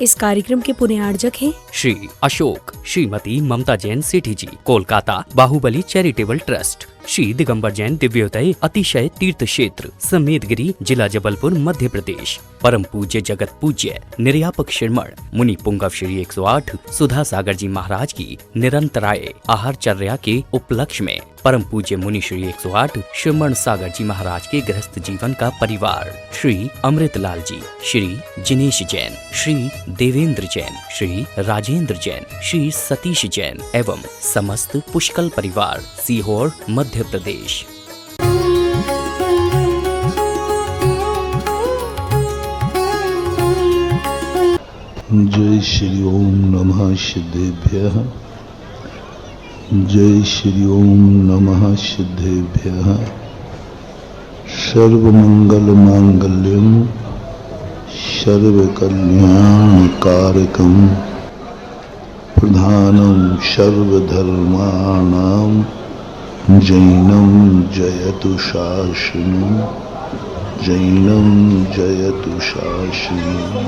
इस कार्यक्रम के पुण्यार्जक हैं श्री अशोक श्रीमती ममता जैन सेठी जी, कोलकाता बाहुबली चैरिटेबल ट्रस्ट। श्री दिगंबर जैन दिव्योदय अतिशय तीर्थ क्षेत्र समेतगिरी, जिला जबलपुर, मध्य प्रदेश। परम पूज्य जगत पूज्य निर्यापक श्रीमण मुनि पुंगव श्री 108 सुधा सागर जी महाराज की निरंतराय आहारचर्या के उपलक्ष्य में परम पूज्य मुनि श्री 108 श्रीमण सागर जी महाराज के गृहस्थ जीवन का परिवार, श्री अमृतलाल जी, श्री जिनेश जैन, श्री देवेंद्र जैन, श्री राजेंद्र जैन, श्री सतीश जैन एवं समस्त पुष्कल परिवार, सीहोर, मध्य प्रदेश। जय श्री ओम नमः सिद्धेभ्यः। जय श्री ओम नमः सिद्धेभ्यः। सर्वमंगल मांगल्यम सर्वकल्याणकारकम प्रधानम सर्वधर्माणां जैनम जयतु शासनम। जैनम जयतु शासनम।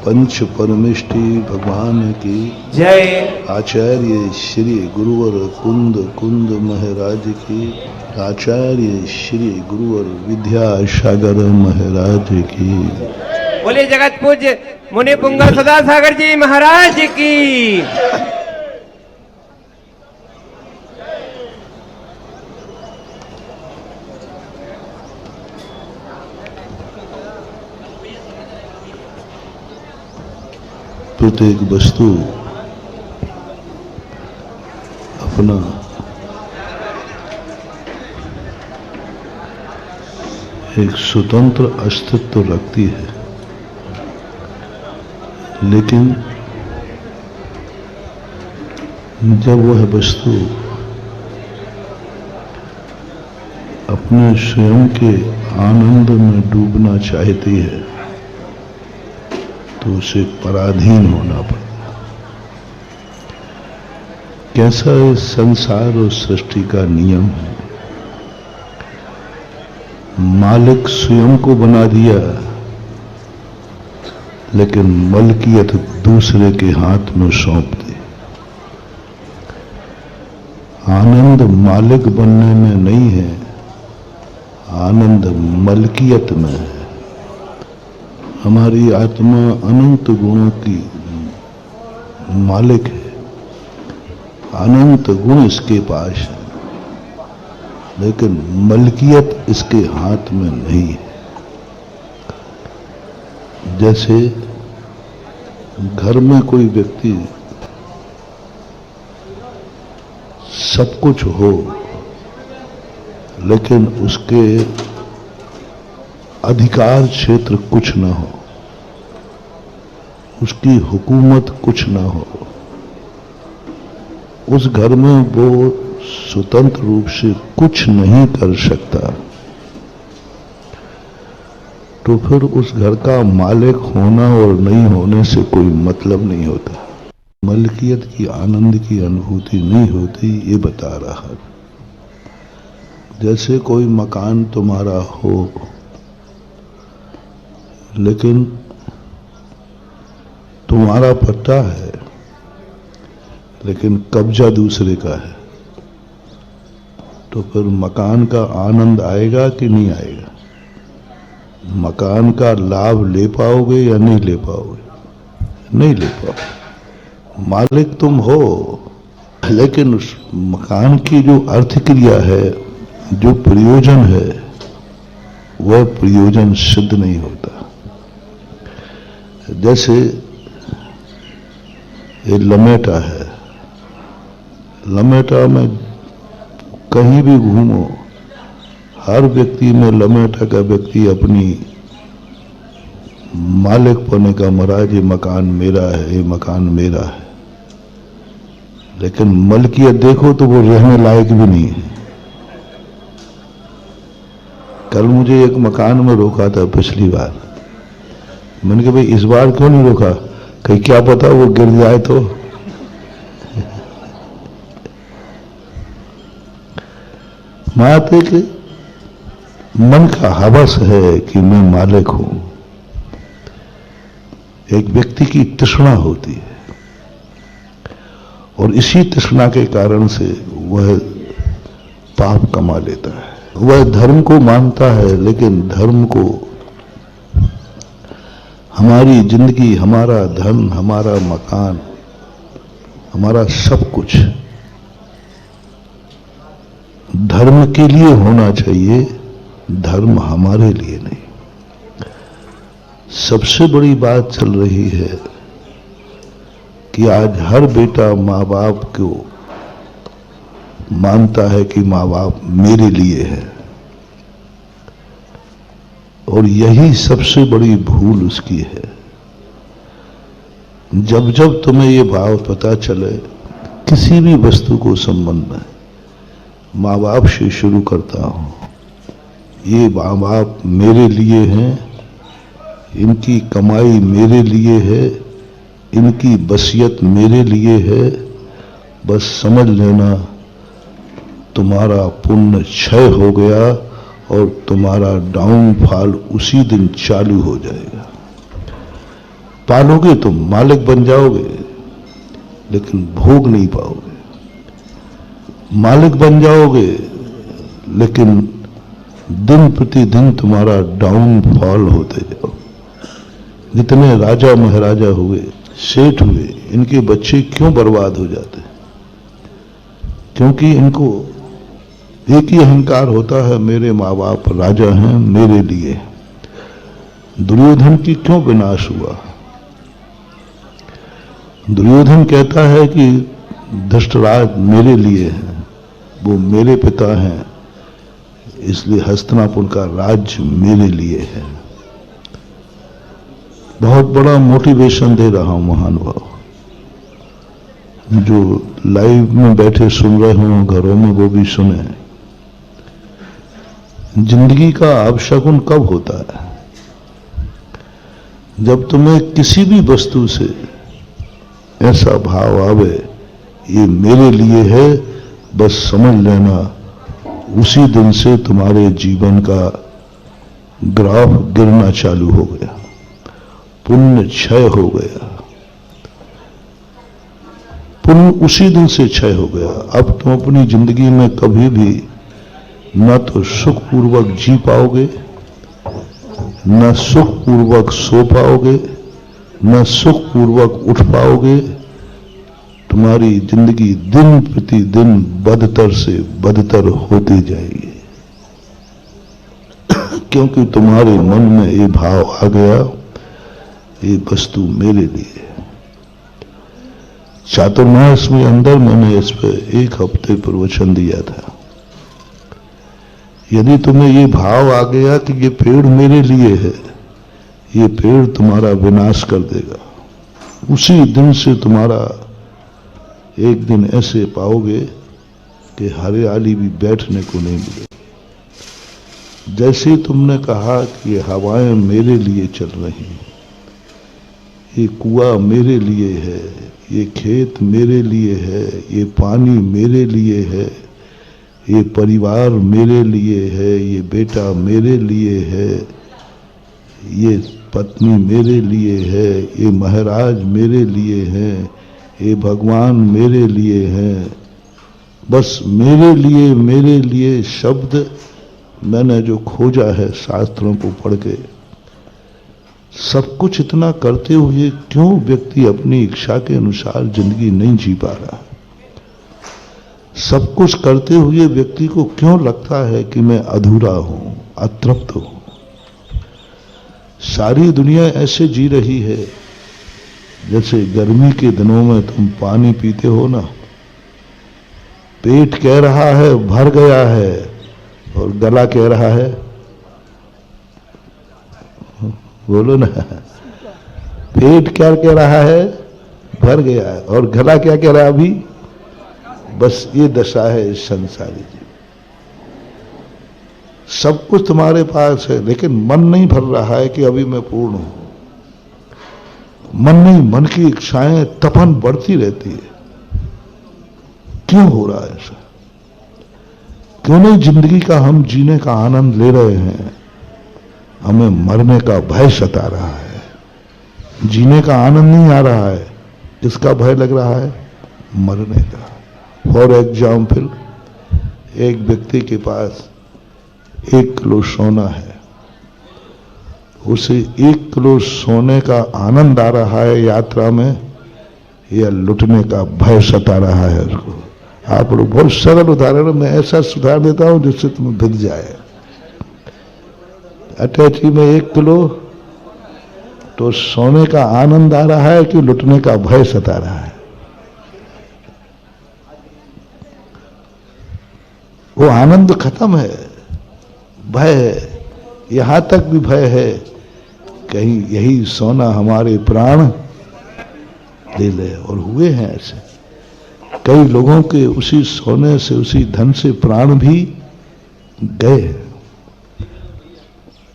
पंच परमेष्टि भगवान की जय। आचार्य श्री गुरुवर कुंद महाराज की। आचार्य श्री गुरुवर विद्यासागर महाराज की। बोले जगत पूज्य मुनि पुंगव सुधा सागर जी महाराज की। प्रत्येक वस्तु अपना एक स्वतंत्र अस्तित्व रखती है, लेकिन जब वह वस्तु अपने स्वयं के आनंद में डूबना चाहती है तो उसे पराधीन होना पड़ता। कैसा इस संसार और सृष्टि का नियम है। मालिक स्वयं को बना दिया, लेकिन मलकियत दूसरे के हाथ में सौंप दी। आनंद मालिक बनने में नहीं है, आनंद मलकियत में है। हमारी आत्मा अनंत गुणों की मालिक है, अनंत गुण इसके पास है, लेकिन मलकियत इसके हाथ में नहीं है। जैसे घर में कोई व्यक्ति सब कुछ हो, लेकिन उसके अधिकार क्षेत्र कुछ न हो, उसकी हुकूमत कुछ न हो, उस घर में वो स्वतंत्र रूप से कुछ नहीं कर सकता, तो फिर उस घर का मालिक होना और नहीं होने से कोई मतलब नहीं होता। मलकियत की आनंद की अनुभूति नहीं होती, ये बता रहा। जैसे कोई मकान तुम्हारा हो, लेकिन तुम्हारा पट्टा है, लेकिन कब्जा दूसरे का है, तो फिर मकान का आनंद आएगा कि नहीं आएगा? मकान का लाभ ले पाओगे या नहीं ले पाओगे? नहीं ले पाओगे। मालिक तुम हो, लेकिन उस मकान की जो अर्थ क्रिया है, जो प्रयोजन है, वह प्रयोजन सिद्ध नहीं होता। जैसे ये लमेटा है, लमेटा में कहीं भी घूमो, हर व्यक्ति में लमेटा का व्यक्ति अपनी मालिक पने का महाराज ये मकान मेरा है, ये मकान मेरा है, लेकिन मलकियत देखो तो वो रहने लायक भी नहीं है। कल मुझे एक मकान में रोका था पिछली बार। मैंने कहा भाई इस बार क्यों नहीं रोका? कहीं क्या पता वो गिर जाए तो। बात है कि मन का हवस है कि मैं मालिक हूं, एक व्यक्ति की तृष्णा होती है, और इसी तृष्णा के कारण से वह पाप कमा लेता है। वह धर्म को मानता है, लेकिन धर्म को, हमारी जिंदगी, हमारा धन, हमारा मकान, हमारा सब कुछ धर्म के लिए होना चाहिए, धर्म हमारे लिए नहीं। सबसे बड़ी बात चल रही है कि आज हर बेटा माँ बाप को मानता है कि माँ बाप मेरे लिए है, और यही सबसे बड़ी भूल उसकी है। जब जब तुम्हें ये भाव पता चले, किसी भी वस्तु को संबंध में, माँ बाप से शुरू करता हूं, ये माँ बाप मेरे लिए हैं, इनकी कमाई मेरे लिए है, इनकी बसियत मेरे लिए है, बस समझ लेना तुम्हारा पुण्य क्षय हो गया और तुम्हारा डाउनफॉल उसी दिन चालू हो जाएगा। पालोगे तुम, मालिक बन जाओगे, लेकिन भोग नहीं पाओगे। मालिक बन जाओगे, लेकिन दिन प्रतिदिन तुम्हारा डाउनफॉल होते जाओ। जितने राजा महाराजा हुए, सेठ हुए, इनके बच्चे क्यों बर्बाद हो जाते? क्योंकि इनको एक ही अहंकार होता है, मेरे माँ बाप राजा हैं, मेरे लिए। दुर्योधन की क्यों विनाश हुआ? दुर्योधन कहता है कि धृतराष्ट्र मेरे लिए है, वो मेरे पिता हैं, इसलिए हस्तिनापुर का राज्य मेरे लिए है। बहुत बड़ा मोटिवेशन दे रहा हूं महानुभाव, जो लाइव में बैठे सुन रहे हो, घरों में वो भी सुने। जिंदगी का अपशगुन कब होता है? जब तुम्हें किसी भी वस्तु से ऐसा भाव आवे, ये मेरे लिए है, बस समझ लेना उसी दिन से तुम्हारे जीवन का ग्राफ गिरना चालू हो गया, पुण्य क्षय हो गया। पुण्य उसी दिन से क्षय हो गया। अब तुम अपनी जिंदगी में कभी भी न तो सुखपूर्वक जी पाओगे, न सुखपूर्वक सो पाओगे, न सुखपूर्वक उठ पाओगे। तुम्हारी जिंदगी दिन प्रतिदिन बदतर से बदतर होती जाएगी, क्योंकि तुम्हारे मन में ये भाव आ गया, ये वस्तु मेरे लिए। चातुर्मास में अंदर मैंने इस पर 1 हफ्ते प्रवचन दिया था। यदि तुम्हें ये भाव आ गया कि ये पेड़ मेरे लिए है, ये पेड़ तुम्हारा विनाश कर देगा, उसी दिन से तुम्हारा एक दिन ऐसे पाओगे कि हरियाली भी बैठने को नहीं मिलेगी। जैसे तुमने कहा कि ये हवाएं मेरे लिए चल रही हैं, ये कुआं मेरे लिए है, ये खेत मेरे लिए है, ये पानी मेरे लिए है, ये परिवार मेरे लिए है, ये बेटा मेरे लिए है, ये पत्नी मेरे लिए है, ये महाराज मेरे लिए है, ये भगवान मेरे लिए हैं। बस मेरे लिए शब्द मैंने जो खोजा है शास्त्रों को पढ़ के, सब कुछ इतना करते हुए क्यों व्यक्ति अपनी इच्छा के अनुसार जिंदगी नहीं जी पा रहा? सब कुछ करते हुए व्यक्ति को क्यों लगता है कि मैं अधूरा हूं, अतृप्त हूं? सारी दुनिया ऐसे जी रही है जैसे गर्मी के दिनों में तुम पानी पीते हो ना, पेट कह रहा है भर गया है, और गला कह रहा है, बोलो ना, पेट क्या कह रहा है? भर गया है। और गला क्या कह रहा है अभी? बस ये दशा है इस संसारी जी। सब कुछ तुम्हारे पास है, लेकिन मन नहीं भर रहा है कि अभी मैं पूर्ण हूं। मन नहीं, मन की इच्छाएं तपन बढ़ती रहती है। क्यों हो रहा है ऐसा? क्यों नहीं जिंदगी का हम जीने का आनंद ले रहे हैं? हमें मरने का भय सता रहा है। जीने का आनंद नहीं आ रहा है, किसका भय लग रहा है? मरने का। फॉर एग्जाम्पल, एक व्यक्ति के पास 1 किलो सोना है, उसे 1 किलो सोने का आनंद आ रहा है यात्रा में, या लुटने का भय सता रहा है उसको? आप लोग, बहुत सरल उदाहरण मैं ऐसा सुधार देता हूं जिससे तुम्हें भिग जाए। अटैची में 1 किलो, तो सोने का आनंद आ रहा है कि लुटने का भय सता रहा है? वो आनंद खत्म है, भय है। यहां तक भी भय है, कहीं यही सोना हमारे प्राण ले ले। और हुए हैं ऐसे कई लोगों के, उसी सोने से, उसी धन से प्राण भी गए।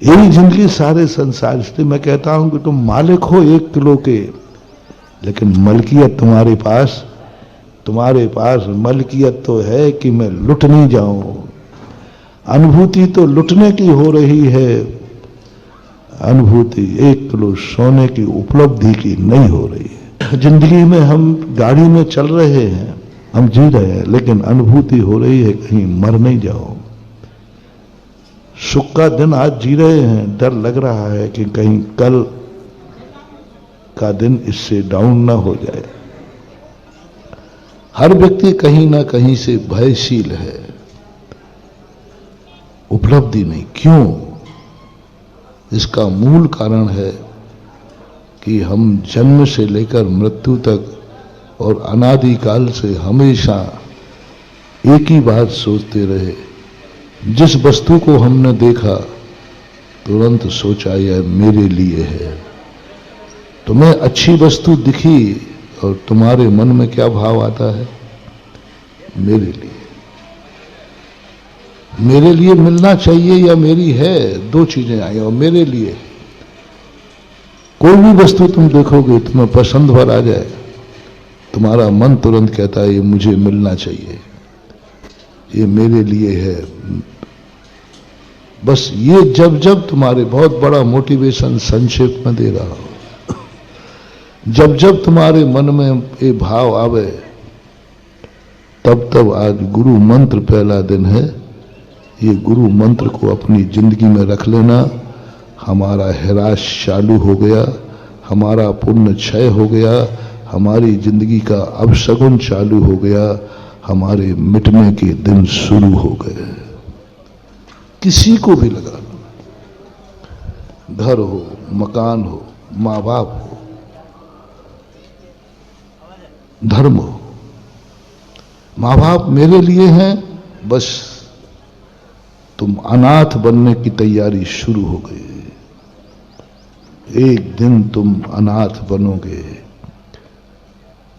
यही जिंदगी सारे संसार। इसलिए मैं कहता हूं कि तुम मालिक हो 1 किलो के, लेकिन मलकियत तुम्हारे पास मलकियत तो है कि मैं लुट नहीं जाऊं। अनुभूति तो लुटने की हो रही है, अनुभूति 1 किलो सोने की उपलब्धि की नहीं हो रही है। जिंदगी में हम गाड़ी में चल रहे हैं, हम जी रहे हैं, लेकिन अनुभूति हो रही है कहीं मर नहीं जाओ। सुख का दिन आज जी रहे हैं, डर लग रहा है कि कहीं कल का दिन इससे डाउन ना हो जाए। हर व्यक्ति कहीं ना कहीं से भयशील है, उपलब्धि नहीं। क्यों? इसका मूल कारण है कि हम जन्म से लेकर मृत्यु तक और अनादिकाल से हमेशा एक ही बात सोचते रहे। जिस वस्तु को हमने देखा तुरंत सोचा यह मेरे लिए है। तुम्हें अच्छी वस्तु दिखी और तुम्हारे मन में क्या भाव आता है? मेरे लिए, मेरे लिए मिलना चाहिए या मेरी है, 2 चीजें आई। और मेरे लिए कोई भी वस्तु तुम देखोगे तुम्हें पसंद भर आ जाए, तुम्हारा मन तुरंत कहता है ये मुझे मिलना चाहिए, ये मेरे लिए है। बस ये जब जब तुम्हारे, बहुत बड़ा मोटिवेशन संक्षेप में दे रहा हूं, जब जब तुम्हारे मन में ये भाव आवे, तब तब आज गुरु मंत्र पहला दिन है। ये गुरु मंत्र को अपनी जिंदगी में रख लेना। हमारा हिराश चालू हो गया, हमारा पुण्य क्षय हो गया, हमारी जिंदगी का अपशगुन चालू हो गया, हमारे मिटने के दिन शुरू हो गए। किसी को भी लगा लो, घर हो, मकान हो, मां बाप हो, धर्म हो। मां बाप मेरे लिए हैं, बस तुम अनाथ बनने की तैयारी शुरू हो गई। एक दिन तुम अनाथ बनोगे,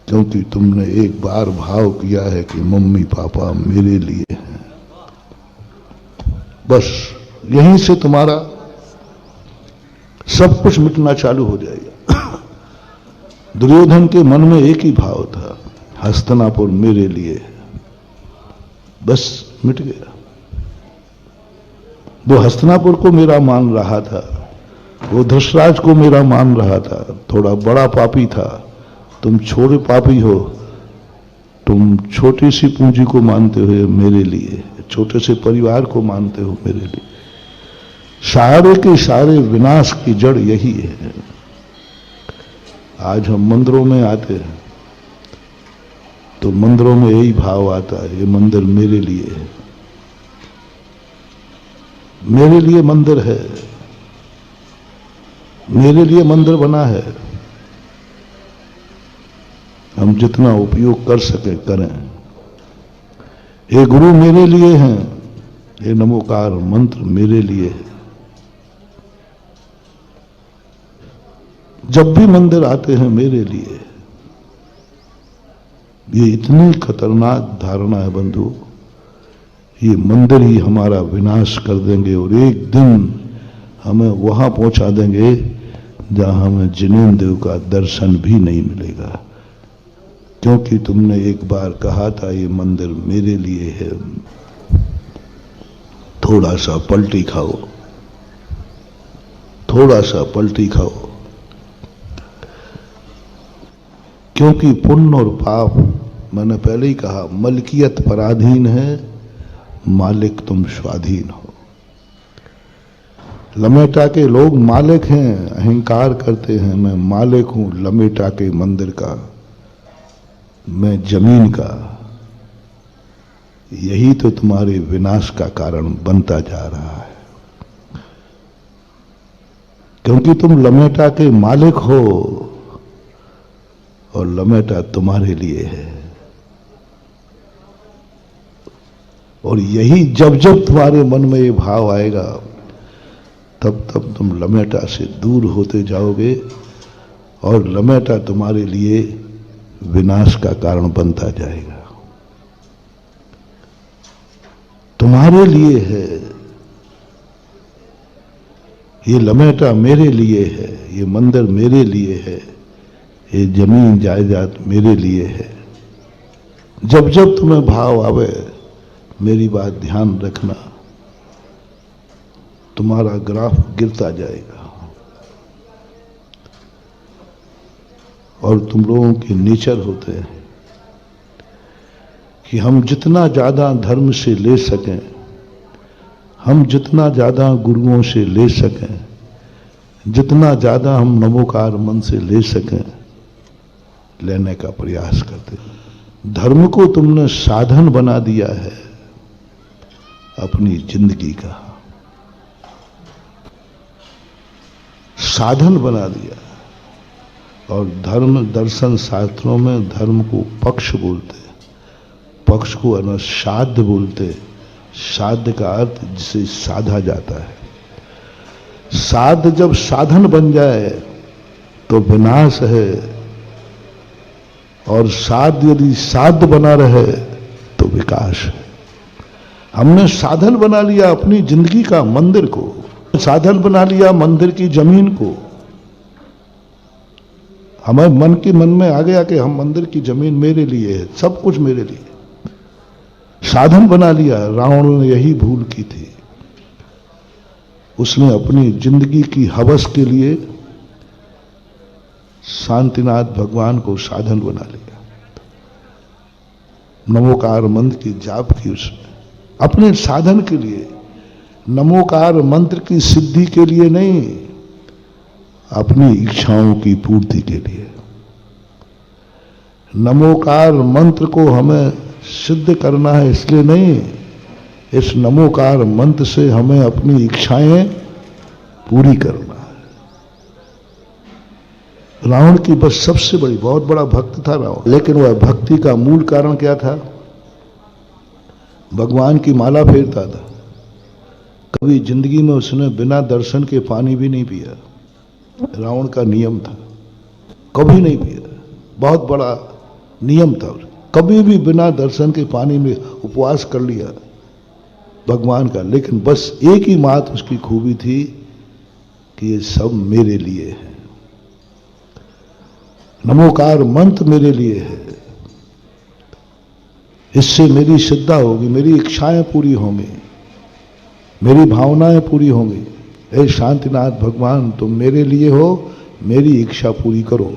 क्योंकि तुमने एक बार भाव किया है कि मम्मी पापा मेरे लिए हैं। बस यहीं से तुम्हारा सब कुछ मिटना चालू हो जाएगा। दुर्योधन के मन में एक ही भाव था, हस्तिनापुर मेरे लिए है। बस मिट गया। वो हस्तिनापुर को मेरा मान रहा था, वो धृतराज को मेरा मान रहा था। थोड़ा बड़ा पापी था, तुम छोटे पापी हो, तुम छोटी सी पूंजी को मानते हो मेरे लिए, छोटे से परिवार को मानते हो मेरे लिए। सारे के सारे विनाश की जड़ यही है। आज हम मंदिरों में आते हैं तो मंदिरों में यही भाव आता है, ये मंदिर मेरे लिए है, मेरे लिए मंदिर है, मेरे लिए मंदिर बना है। हम जितना उपयोग कर सके करें। ये गुरु मेरे लिए हैं, ये नमोकार मंत्र मेरे लिए है। जब भी मंदिर आते हैं मेरे लिए, ये इतनी खतरनाक धारणा है बंधु, ये मंदिर ही हमारा विनाश कर देंगे और एक दिन हमें वहां पहुंचा देंगे जहां हमें जिनेन्द्र देव का दर्शन भी नहीं मिलेगा। क्योंकि तुमने एक बार कहा था ये मंदिर मेरे लिए है। थोड़ा सा पलटी खाओ, थोड़ा सा पलटी खाओ। क्योंकि पुण्य और पाप, मैंने पहले ही कहा, मलकियत पराधीन है, मालिक तुम स्वाधीन हो। लमेटा के लोग मालिक हैं, अहंकार करते हैं, मैं मालिक हूं लमेटा के मंदिर का, मैं जमीन का। यही तो तुम्हारे विनाश का कारण बनता जा रहा है, क्योंकि तुम लमेटा के मालिक हो और लमेटा तुम्हारे लिए है। और यही जब जब तुम्हारे मन में ये भाव आएगा, तब तब तुम लमेटा से दूर होते जाओगे और लमेटा तुम्हारे लिए विनाश का कारण बनता जाएगा। तुम्हारे लिए है ये लमेटा, मेरे लिए है ये मंदिर, मेरे लिए है ये जमीन जायदाद, मेरे लिए है। जब जब तुम्हें भाव आवे, मेरी बात ध्यान रखना, तुम्हारा ग्राफ गिरता जाएगा और तुम लोगों के नेचर होते हैं कि हम जितना ज्यादा धर्म से ले सकें, हम जितना ज्यादा गुरुओं से ले सकें, जितना ज्यादा हम नमोकार मन से ले सकें, लेने का प्रयास करते हैं। धर्म को तुमने साधन बना दिया है अपनी जिंदगी का, साधन बना दिया। और धर्म दर्शन शास्त्रों में धर्म को पक्ष बोलते, पक्ष को साध्य बोलते। साध्य का अर्थ जिसे साधा जाता है। साध्य जब साधन बन जाए तो विनाश है, और साध्य यदि साध्य बना रहे तो विकास है। हमने साधन बना लिया अपनी जिंदगी का मंदिर को, साधन बना लिया मंदिर की जमीन को। हमें मन में आ गया कि हम मंदिर की जमीन मेरे लिए है, सब कुछ मेरे लिए, साधन बना लिया। रावण ने यही भूल की थी, उसने अपनी जिंदगी की हवस के लिए शांतिनाथ भगवान को साधन बना लिया। नमोकार मंत्र की जाप की उसने अपने साधन के लिए, नमोकार मंत्र की सिद्धि के लिए नहीं, अपनी इच्छाओं की पूर्ति के लिए। नमोकार मंत्र को हमें सिद्ध करना है इसलिए नहीं, इस नमोकार मंत्र से हमें अपनी इच्छाएं पूरी करना है। रावण की बस सबसे बड़ी, बहुत बड़ा भक्त था रावण, लेकिन वह भक्ति का मूल कारण क्या था? भगवान की माला फेरता था। कभी जिंदगी में उसने बिना दर्शन के पानी भी नहीं पिया, रावण का नियम था, कभी नहीं पिया, बहुत बड़ा नियम था। कभी भी बिना दर्शन के पानी में उपवास कर लिया भगवान का, लेकिन बस एक ही बात उसकी खूबी थी कि ये सब मेरे लिए है, नमोकार मंत्र मेरे लिए है, इससे मेरी श्रद्धा होगी, मेरी इच्छाएं पूरी होंगी, मेरी भावनाएं पूरी होंगी। हे शांतिनाथ भगवान, तुम मेरे लिए हो, मेरी इच्छा पूरी करो।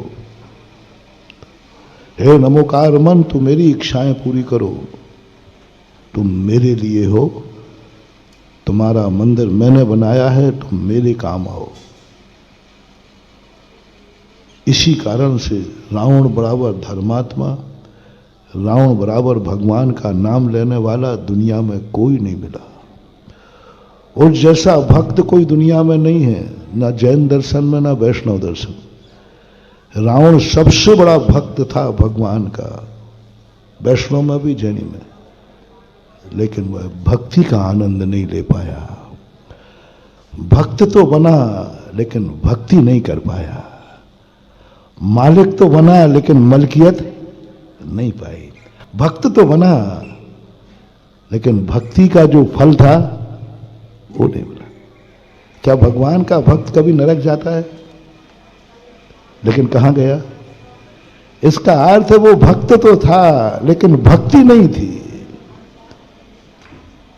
हे नमोकार मन, तुम मेरी इच्छाएं पूरी करो, तुम मेरे लिए हो, तुम्हारा मंदिर मैंने बनाया है, तुम मेरे काम आओ। इसी कारण से रावण बराबर धर्मात्मा, रावण बराबर भगवान का नाम लेने वाला दुनिया में कोई नहीं मिला। और जैसा भक्त कोई दुनिया में नहीं है, ना जैन दर्शन में, ना वैष्णव दर्शन। रावण सबसे बड़ा भक्त था भगवान का, वैष्णव में भी, जैनी में, लेकिन वह भक्ति का आनंद नहीं ले पाया। भक्त तो बना लेकिन भक्ति नहीं कर पाया, मालिक तो बना लेकिन मलकियत नहीं पाई। भक्त तो बना लेकिन भक्ति का जो फल था वो नहीं मिला। क्या भगवान का भक्त कभी नरक जाता है? लेकिन कहां गया? इसका अर्थ है वो भक्त तो था लेकिन भक्ति नहीं थी,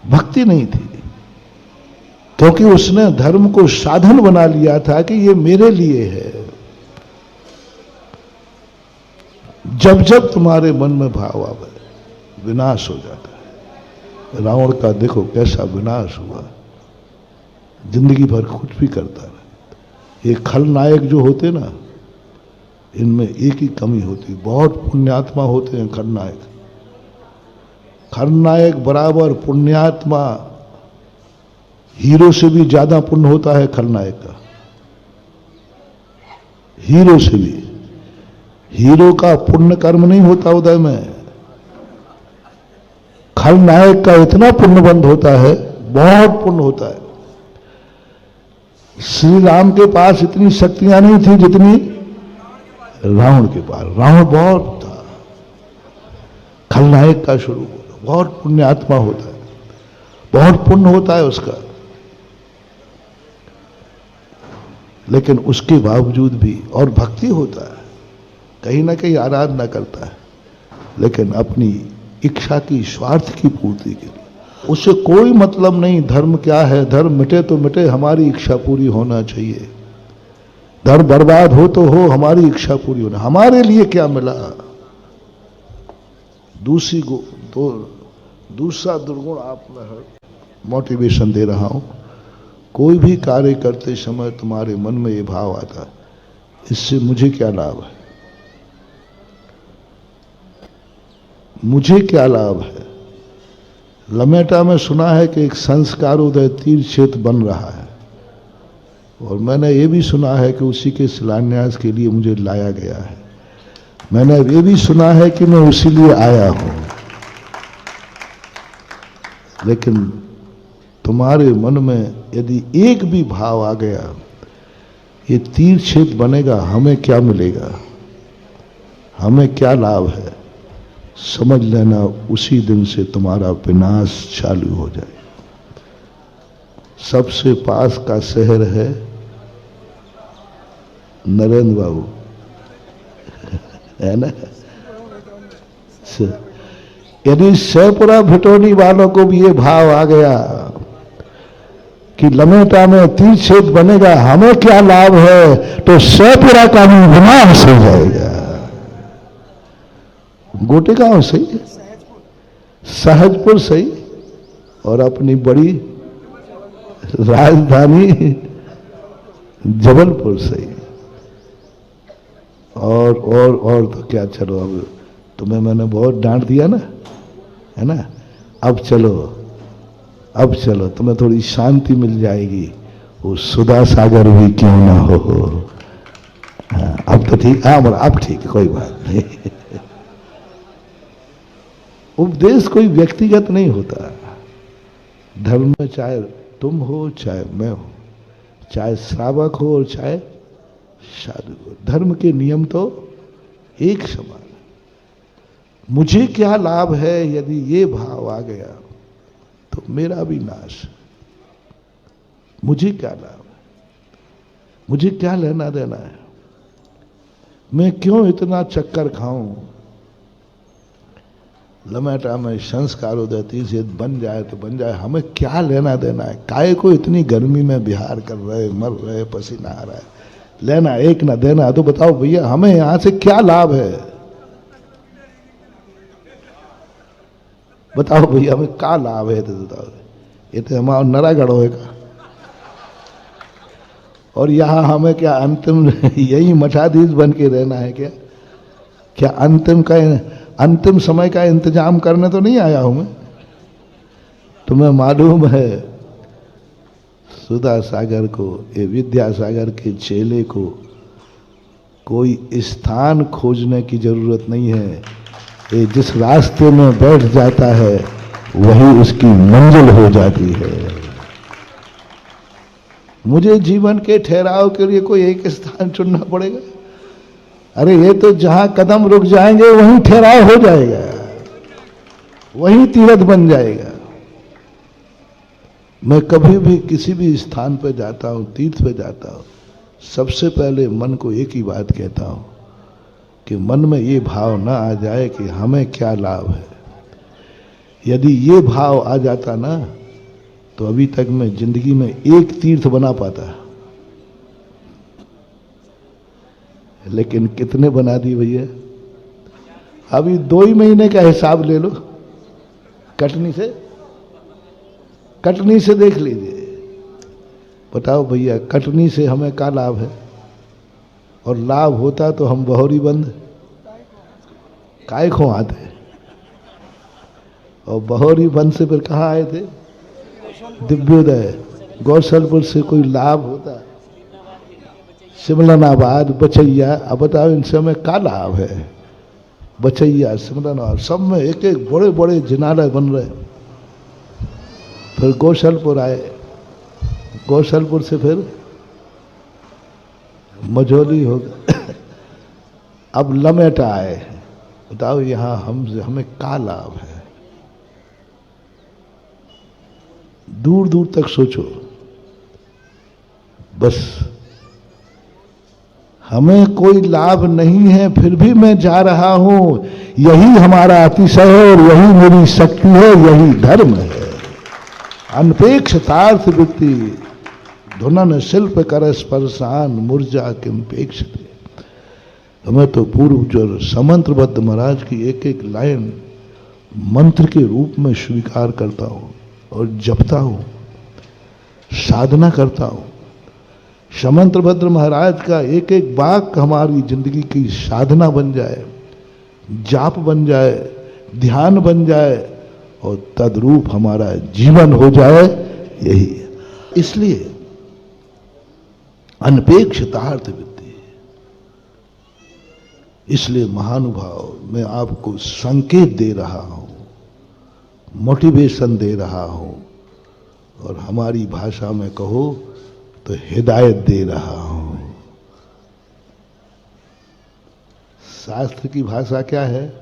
भक्ति नहीं थी, क्योंकि उसने धर्म को साधन बना लिया था कि ये मेरे लिए है। जब जब तुम्हारे मन में भाव आवे विनाश हो जाता है। रावण का देखो कैसा विनाश हुआ, जिंदगी भर कुछ भी करता रहे। ये खलनायक जो होते ना, इनमें एक ही कमी होती, बहुत पुण्यात्मा होते हैं खलनायक। खलनायक बराबर पुण्यात्मा, हीरो से भी ज्यादा पुण्य होता है खलनायक का, हीरो से भी। हीरो का पुण्य कर्म नहीं होता उदय में, खलनायक का इतना पुण्यबंध होता है, बहुत पुण्य होता है। श्री राम के पास इतनी शक्तियां नहीं थी जितनी रावण के पास। रावण बहुत था, खलनायक का स्वरूप होता, बहुत पुण्यात्मा होता है, बहुत पुण्य होता है उसका। लेकिन उसके बावजूद भी, और भक्ति होता है, कहीं ना कहीं आराधना करता है, लेकिन अपनी इच्छा की, स्वार्थ की पूर्ति के लिए। उससे कोई मतलब नहीं धर्म क्या है, धर्म मिटे तो मिटे, हमारी इच्छा पूरी होना चाहिए। धर्म बर्बाद हो तो हो, हमारी इच्छा पूरी होना। हमारे लिए क्या मिला? दूसरा दुर्गुण आप मोटिवेशन दे रहा हूं। कोई भी कार्य करते समय तुम्हारे मन में ये भाव आता, इससे मुझे क्या लाभ है, मुझे क्या लाभ है। लमेटा में सुना है कि एक संस्कारोदय तीर्थ क्षेत्र बन रहा है, और मैंने ये भी सुना है कि उसी के शिलान्यास के लिए मुझे लाया गया है। मैंने ये भी सुना है कि मैं उसी लिए आया हूं। लेकिन तुम्हारे मन में यदि एक भी भाव आ गया, ये तीर्थ क्षेत्र बनेगा, हमें क्या मिलेगा, हमें क्या लाभ है, समझ लेना उसी दिन से तुम्हारा विनाश चालू हो जाए। सबसे पास का शहर है नरेंद्र बाबू, है ना। यदि शेरपुरा भिटोनी वालों को भी ये भाव आ गया कि लमेटा में तीर्थ क्षेत्र बनेगा, हमें क्या लाभ है, तो शेरपुरा का भी विनाश हो जाएगा। गोटेगांव सही, सहजपुर सही, और अपनी बड़ी राजधानी जबलपुर सही। और तो क्या, चलो अब तुम्हें मैंने बहुत डांट दिया ना, है ना। अब चलो तुम्हें थोड़ी शांति मिल जाएगी, वो सुधा सागर भी क्यों ना हो। हाँ, अब तो ठीक, हाँ अब ठीक है, कोई बात नहीं। उपदेश कोई व्यक्तिगत नहीं होता। धर्म में चाहे तुम हो, चाहे मैं हो, चाहे श्रावक हो और चाहे साधु हो, धर्म के नियम तो एक समान है। मुझे क्या लाभ है यदि ये भाव आ गया, तो मेरा भी नाश। मुझे क्या लाभ है, मुझे क्या लेना देना है, मैं क्यों इतना चक्कर खाऊं। लमेटा में संस्कारोदय तीर्थ बन जाए तो बन जाए, हमें क्या लेना देना है। काय को इतनी गर्मी में बिहार कर रहे, मर रहे, पसीना आ रहा है, लेना एक ना देना। तो बताओ भैया, हमें यहां से क्या लाभ है, बताओ भैया, हमें क्या लाभ है। तो बताओ, ये तो हमारा नरागढ़ होगा, और यहां हमें क्या अंतिम यही मठाधीश बन के रहना है क्या? क्या अंतिम समय का इंतजाम करने तो नहीं आया हूं मैं। तुम्हें मालूम है, सुधा सागर को, ये विद्यासागर के चेले को कोई स्थान खोजने की जरूरत नहीं है। ये जिस रास्ते में बैठ जाता है वही उसकी मंजिल हो जाती है। मुझे जीवन के ठहराव के लिए कोई एक स्थान चुनना पड़ेगा? अरे ये तो जहां कदम रुक जाएंगे वहीं ठहराव हो जाएगा, वहीं तीर्थ बन जाएगा। मैं कभी भी किसी भी स्थान पर जाता हूं, तीर्थ पे जाता हूं, सबसे पहले मन को एक ही बात कहता हूं कि मन में ये भाव ना आ जाए कि हमें क्या लाभ है। यदि ये भाव आ जाता ना, तो अभी तक मैं जिंदगी में एक तीर्थ बना पाता, लेकिन कितने बना दिए भैया। अभी 2 ही महीने का हिसाब ले लो, कटनी से देख लीजिए। बताओ भैया, कटनी से हमें क्या लाभ है? और लाभ होता तो हम बहोरी बंद काय खो आते, और बहोरी बंद से फिर कहाँ आए थे? दिव्योदय। गौसलपुर से कोई लाभ होता? सिमरनाबाद, बचैया। अब बताओ इनसे हमें क्या लाभ है? बचैया, सिमरनाबाद, सब में एक एक बड़े बड़े जिनालय बन रहे। फिर गौसलपुर आए, गौसलपुर से फिर मझौली हो गए, अब लमेटा आए। बताओ यहां हमें क्या लाभ है? दूर दूर तक सोचो। बस हमें कोई लाभ नहीं है, फिर भी मैं जा रहा हूं, यही हमारा अतिशय है और यही मेरी शक्ति है, यही धर्म है। अनपेक्षतार्थ वृत्ति धुनन शिल्प कर स्पर्शान मूर्जा किंपेक्षते। मैं तो पूर्व जो समंत्रबद्ध महाराज की एक एक लाइन मंत्र के रूप में स्वीकार करता हूं और जपता हूं, साधना करता हूं। समंत्रभद्र महाराज का एक एक वाक्य हमारी जिंदगी की साधना बन जाए, जाप बन जाए, ध्यान बन जाए और तद्रूप हमारा जीवन हो जाए, यही है। इसलिए अनपेक्षतार्थ वृत्ति, इसलिए महानुभाव मैं आपको संकेत दे रहा हूं, मोटिवेशन दे रहा हूं, और हमारी भाषा में कहो तो हिदायत दे रहा हूं। शास्त्र की भाषा क्या है?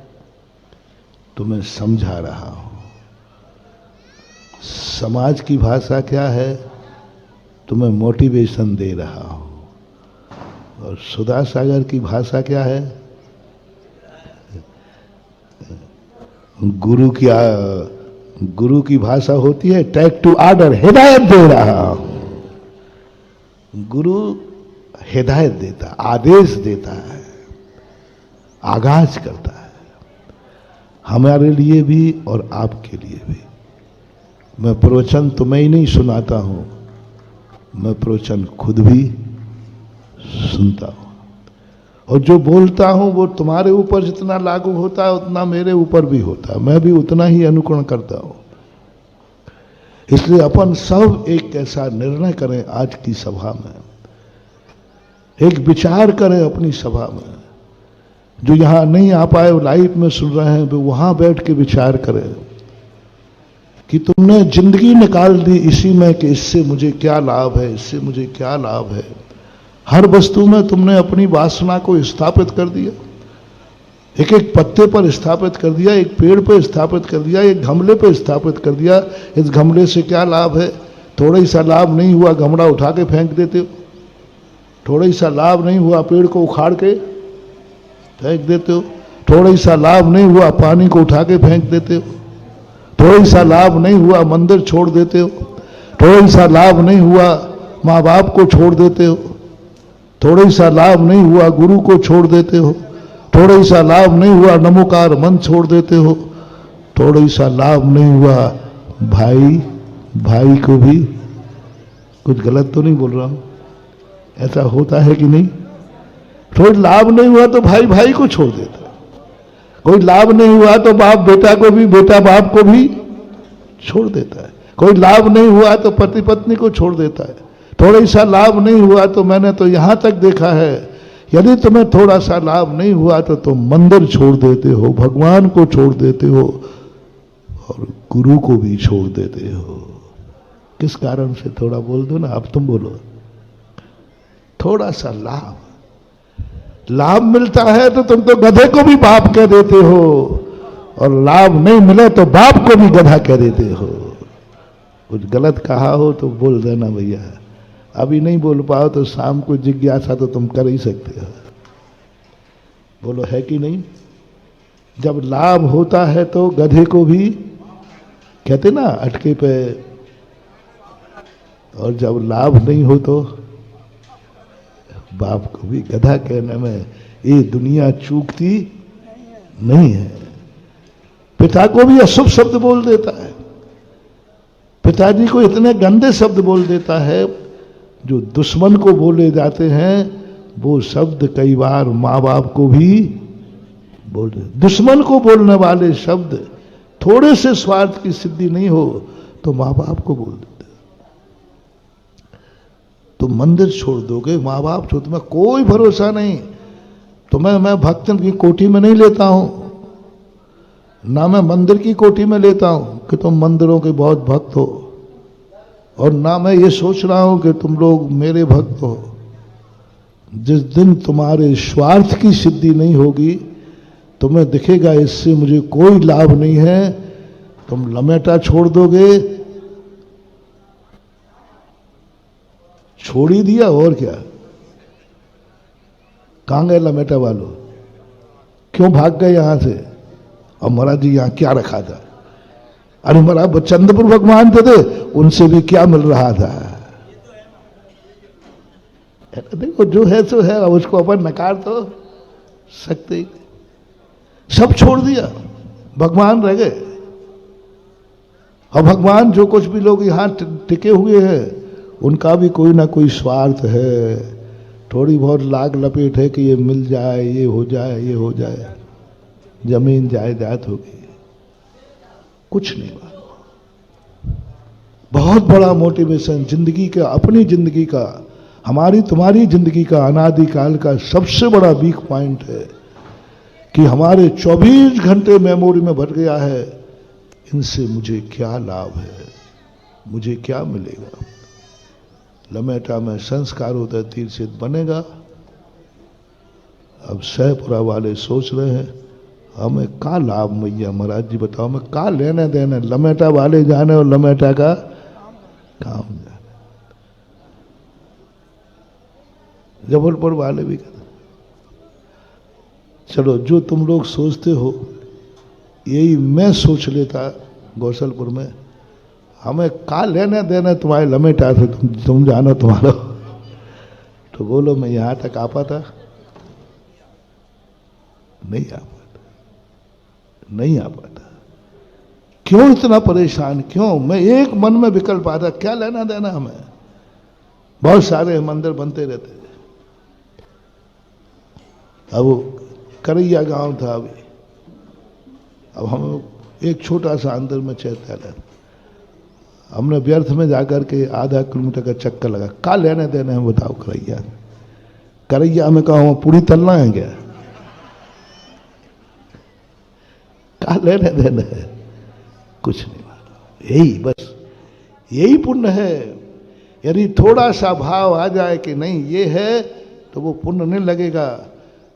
तो मैं समझा रहा हूं। समाज की भाषा क्या है? तो मैं मोटिवेशन दे रहा हूं। और सुधा सागर की भाषा क्या है? गुरु की भाषा होती है टेक टू ऑर्डर, हिदायत दे रहा हूं। गुरु हिदायत देता, आदेश देता है, आगाज करता है, हमारे लिए भी और आपके लिए भी। मैं प्रवचन तुम्हें ही नहीं सुनाता हूं, मैं प्रवचन खुद भी सुनता हूं, और जो बोलता हूं वो तुम्हारे ऊपर जितना लागू होता है उतना मेरे ऊपर भी होता है, मैं भी उतना ही अनुकरण करता हूं। इसलिए अपन सब एक ऐसा निर्णय करें आज की सभा में, एक विचार करें अपनी सभा में। जो यहां नहीं आ पाए लाइव में सुन रहे हैं, वो वहां बैठ के विचार करें कि तुमने जिंदगी निकाल दी इसी में कि इससे मुझे क्या लाभ है, इससे मुझे क्या लाभ है। हर वस्तु में तुमने अपनी वासना को स्थापित कर दिया, एक एक पत्ते पर स्थापित कर दिया, एक पेड़ पर स्थापित कर दिया, एक गमले पर स्थापित कर दिया। इस गमले से क्या लाभ है? थोड़ा ही सा लाभ नहीं हुआ, गमला उठा के फेंक देते हो। थोड़ा ही सा लाभ नहीं हुआ, पेड़ को उखाड़ के फेंक देते हो। थोड़ा ही सा लाभ नहीं हुआ, पानी को उठा के फेंक देते हो। थोड़ा ही सा लाभ नहीं हुआ, मंदिर छोड़ देते हो। थोड़ा ही सा लाभ नहीं हुआ, माँ बाप को छोड़ देते हो। थोड़ा ही सा लाभ नहीं हुआ, गुरु को छोड़ देते हो। थोड़ा ही सा लाभ नहीं हुआ, नमोकार मन छोड़ देते हो। थोड़ा ही सा लाभ नहीं हुआ, भाई को भी, कुछ गलत तो नहीं बोल रहा हूं, ऐसा होता है कि नहीं? थोड़ा लाभ नहीं हुआ तो भाई को छोड़ देता है। कोई लाभ नहीं हुआ तो बाप बेटा को भी, बेटा बाप को भी छोड़ देता है। कोई लाभ नहीं हुआ तो पति पत्नी को छोड़ देता है। थोड़ा ही सा लाभ नहीं हुआ तो मैंने तो यहां तक देखा है, यदि तुम्हें थोड़ा सा लाभ नहीं हुआ तो तुम मंदिर छोड़ देते हो, भगवान को छोड़ देते हो और गुरु को भी छोड़ देते हो। किस कारण से? थोड़ा बोल दो ना, अब तुम बोलो। थोड़ा सा लाभ मिलता है तो तुम तो गधे को भी बाप कह देते हो, और लाभ नहीं मिले तो बाप को भी गधा कह देते हो। कुछ गलत कहा हो तो बोल देना भैया, अभी नहीं बोल पाओ तो शाम को जिज्ञासा तो तुम कर ही सकते हो। बोलो, है कि नहीं? जब लाभ होता है तो गधे को भी कहते ना अटके पे, और जब लाभ नहीं हो तो बाप को भी गधा कहने में ये दुनिया चूकती नहीं है। पिता को भी अशुभ शब्द बोल देता है, पिताजी को इतने गंदे शब्द बोल देता है, जो दुश्मन को बोले जाते हैं वो शब्द कई बार माँ बाप को भी बोल दे। दुश्मन को बोलने वाले शब्द थोड़े से स्वार्थ की सिद्धि नहीं हो तो माँ बाप को बोल देते। तो मंदिर छोड़ दोगे, माँ बाप छोड़, तुम्हें कोई भरोसा नहीं। तुम्हें मैं भक्तन की कोटि में नहीं लेता हूं, ना मैं मंदिर की कोटि में लेता हूं कि तुम मंदिरों के बहुत भक्त हो, और ना मैं ये सोच रहा हूं कि तुम लोग मेरे भक्त हो। जिस दिन तुम्हारे स्वार्थ की सिद्धि नहीं होगी, तुम्हें दिखेगा इससे मुझे कोई लाभ नहीं है, तुम लमेटा छोड़ दोगे। छोड़ ही दिया और क्या। कहां गए लमेटा वालों, क्यों भाग गए यहां से? और महाराज जी यहां क्या रखा था? अरे महाराज चंद्रपुर भगवान थे, उनसे भी क्या मिल रहा था? देखो जो है सो है, उसको अपन नकार तो सकते। सब छोड़ दिया, भगवान रह गए। और भगवान जो कुछ भी लोग यहां टिके हुए हैं, उनका भी कोई ना कोई स्वार्थ है, थोड़ी बहुत लाग लपेट है कि ये मिल जाए, ये हो जाए, ये हो जाए, जमीन जायदाद होगी, कुछ नहीं बात। बहुत बड़ा मोटिवेशन जिंदगी का, अपनी जिंदगी का, हमारी तुम्हारी जिंदगी का, अनादिकाल का सबसे बड़ा वीक पॉइंट है कि हमारे 24 घंटे मेमोरी में भर गया है, इनसे मुझे क्या लाभ है, मुझे क्या मिलेगा। लमेटा में संस्कारोदय तीर्थ बनेगा। अब सहपुरा वाले सोच रहे हैं हमें का लाभ मैया, महाराज जी बताओ हमें का लेने देने, लमेटा वाले जाने और लमेटा का काम जाने। जबलपुर वाले भी कहते चलो जो तुम लोग सोचते हो यही मैं सोच लेता गौसलपुर में, हमें का लेने देने तुम्हारे लमेटा से, तुम जानो तुम्हारा। तो बोलो मैं यहां तक आ पाता? नहीं आ पाता, नहीं आ पाता। क्यों इतना परेशान, क्यों? मैं एक मन में विकल्प आता, क्या लेना देना हमें? बहुत सारे मंदिर बनते रहते हैं। अब करैया गांव था अभी, अब हम एक छोटा सा अंदर में चैत्यालय, हमने व्यर्थ में जाकर के आधा किलोमीटर का चक्कर लगा। का लेने देने हैं बताओ करैया? करैया में कहा पूरी तलना है क्या? का लेने देने है? कुछ नहीं मालूम। यही बस, यही पुण्य है। यदि थोड़ा सा भाव आ जाए कि नहीं ये है, तो वो पुण्य नहीं लगेगा।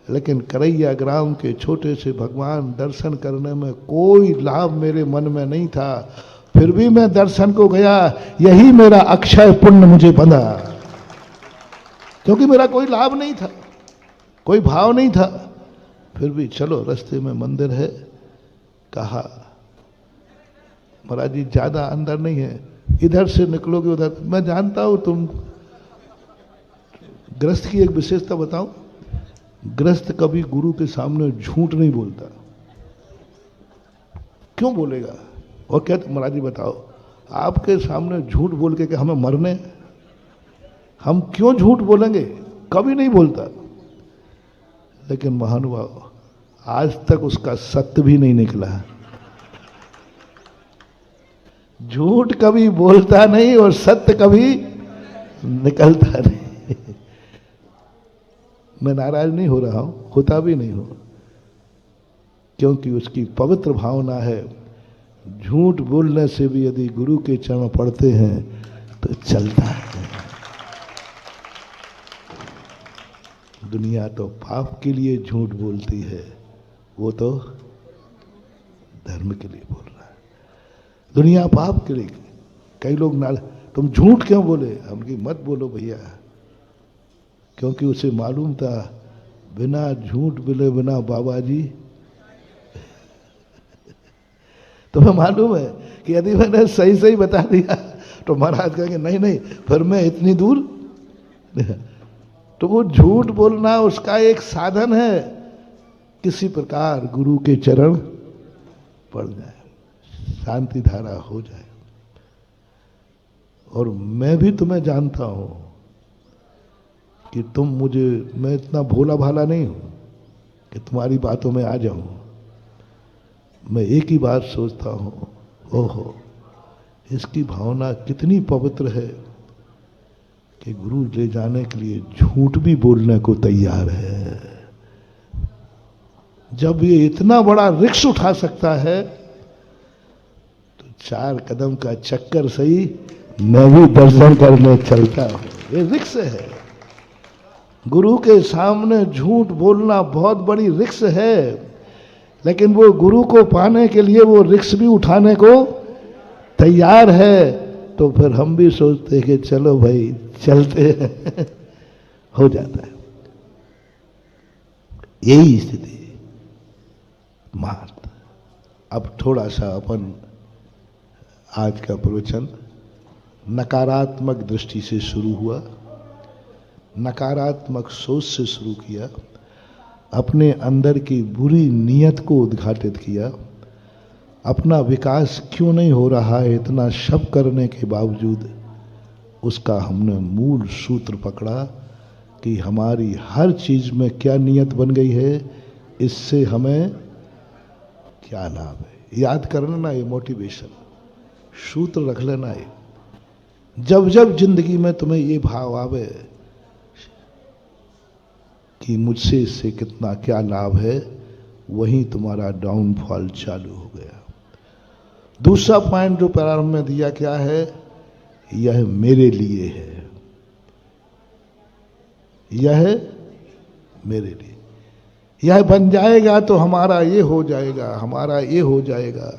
लेकिन करैया ग्राम के छोटे से भगवान दर्शन करने में कोई लाभ मेरे मन में नहीं था, फिर भी मैं दर्शन को गया। यही मेरा अक्षय पुण्य मुझे बंधा, क्योंकि मेरा कोई लाभ नहीं था, कोई भाव नहीं था। फिर भी चलो रास्ते में मंदिर है, कहा महाराज जी ज्यादा अंदर नहीं है, इधर से निकलोगे उधर। मैं जानता हूं तुम, गृहस्थ की एक विशेषता बताऊं, गृहस्थ कभी गुरु के सामने झूठ नहीं बोलता। क्यों बोलेगा? और कहते महाराज जी बताओ आपके सामने झूठ बोल के कि हमें मरने, हम क्यों झूठ बोलेंगे? कभी नहीं बोलता। लेकिन महानुभाव आज तक उसका सत्य भी नहीं निकला। झूठ कभी बोलता नहीं और सत्य कभी निकलता नहीं। मैं नाराज नहीं हो रहा हूं, होता भी नहीं हूं, क्योंकि उसकी पवित्र भावना है। झूठ बोलने से भी यदि गुरु के चरण पड़ते हैं तो चलता है। दुनिया तो पाप के लिए झूठ बोलती है, वो तो धर्म के लिए बोल रहा है। दुनिया पाप के लिए। कई लोग ना, तुम झूठ क्यों बोले? हमकी मत बोलो भैया, क्योंकि उसे मालूम था बिना झूठ बोले बिना बाबा जी। तुम्हें मालूम है कि यदि मैंने सही सही बता दिया तो महाराज कहेंगे नहीं नहीं फिर मैं इतनी दूर। तो वो झूठ बोलना उसका एक साधन है। किसी प्रकार गुरु के चरण पड़ जाए, शांति धारा हो जाए। और मैं भी तुम्हें जानता हूं कि मैं इतना भोला भाला नहीं हूं कि तुम्हारी बातों में आ जाऊं। मैं एक ही बात सोचता हूं, ओहो इसकी भावना कितनी पवित्र है कि गुरु ले जाने के लिए झूठ भी बोलने को तैयार है। जब ये इतना बड़ा रिक्स उठा सकता है तो 4 कदम का चक्कर सही, मैं भी दर्शन करने चलता हूं। ये रिक्स है। गुरु के सामने झूठ बोलना बहुत बड़ी रिक्स है, लेकिन वो गुरु को पाने के लिए वो रिक्स भी उठाने को तैयार है। तो फिर हम भी सोचते हैं कि चलो भाई चलते हैं हो जाता है। यही स्थिति मार्त। अब थोड़ा सा अपन आज का प्रवचन नकारात्मक दृष्टि से शुरू हुआ, नकारात्मक सोच से शुरू किया, अपने अंदर की बुरी नीयत को उद्घाटित किया। अपना विकास क्यों नहीं हो रहा है इतना सब करने के बावजूद, उसका हमने मूल सूत्र पकड़ा कि हमारी हर चीज में क्या नियत बन गई है, इससे हमें क्या लाभ है। याद कर लेना, ये मोटिवेशन सूत्र रख लेना। ये जब जब जिंदगी में तुम्हें ये भाव आवे कि मुझसे इससे कितना क्या लाभ है, वहीं तुम्हारा डाउनफॉल चालू हो गया। दूसरा पॉइंट जो प्रारंभ में दिया क्या है, यह मेरे लिए है, यह मेरे लिए, यह बन जाएगा तो हमारा ये हो जाएगा, हमारा ये हो जाएगा,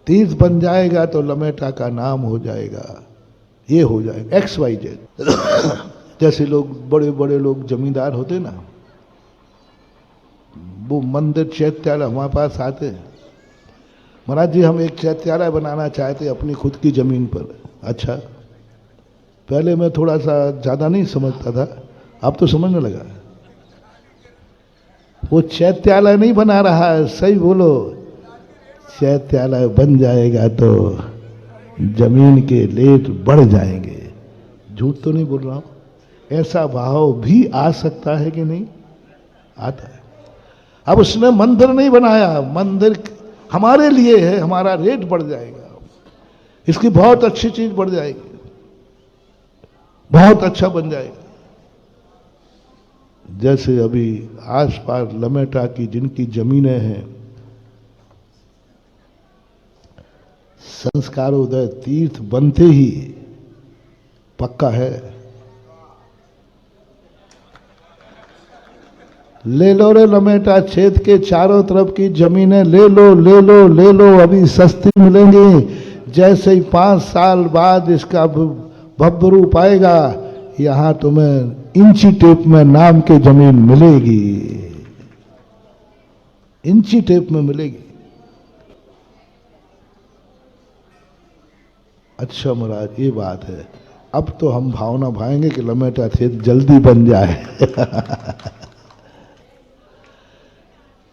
तीर्थ बन जाएगा तो लमेटा का नाम हो जाएगा, ये हो जाएगा XYZ। जैसे लोग बड़े बड़े लोग जमींदार होते ना, वो मंदिर चैत्यालय हमारे पास आते, महाराज जी हम एक चैत्यालय बनाना चाहते अपनी खुद की जमीन पर। अच्छा, पहले मैं थोड़ा सा ज्यादा नहीं समझता था, अब तो समझने लगा। वो चैत्यालय नहीं बना रहा है, सही बोलो, चैत्यालय बन जाएगा तो जमीन के लेट बढ़ जाएंगे। झूठ तो नहीं बोल रहा हूं। ऐसा भाव भी आ सकता है कि नहीं? आता है। अब उसने मंदिर नहीं बनाया, मंदिर हमारे लिए है, हमारा रेट बढ़ जाएगा, इसकी बहुत अच्छी चीज बढ़ जाएगी, बहुत अच्छा बन जाएगा। जैसे अभी आस पास लमेटा की जिनकी जमीनें हैं, संस्कारोदय तीर्थ बनते ही पक्का है, ले लो रे लमेटा क्षेत्र के चारों तरफ की जमीनें ले लो, ले लो, ले लो, अभी सस्ती मिलेंगी। जैसे ही 5 साल बाद इसका भव्य रूप आएगा, यहां तुम्हें इंची टेप में नाम की जमीन मिलेगी, इंची टेप में मिलेगी। अच्छा महाराज ये बात है, अब तो हम भावना भाएंगे कि लमेटा क्षेत्र जल्दी बन जाए।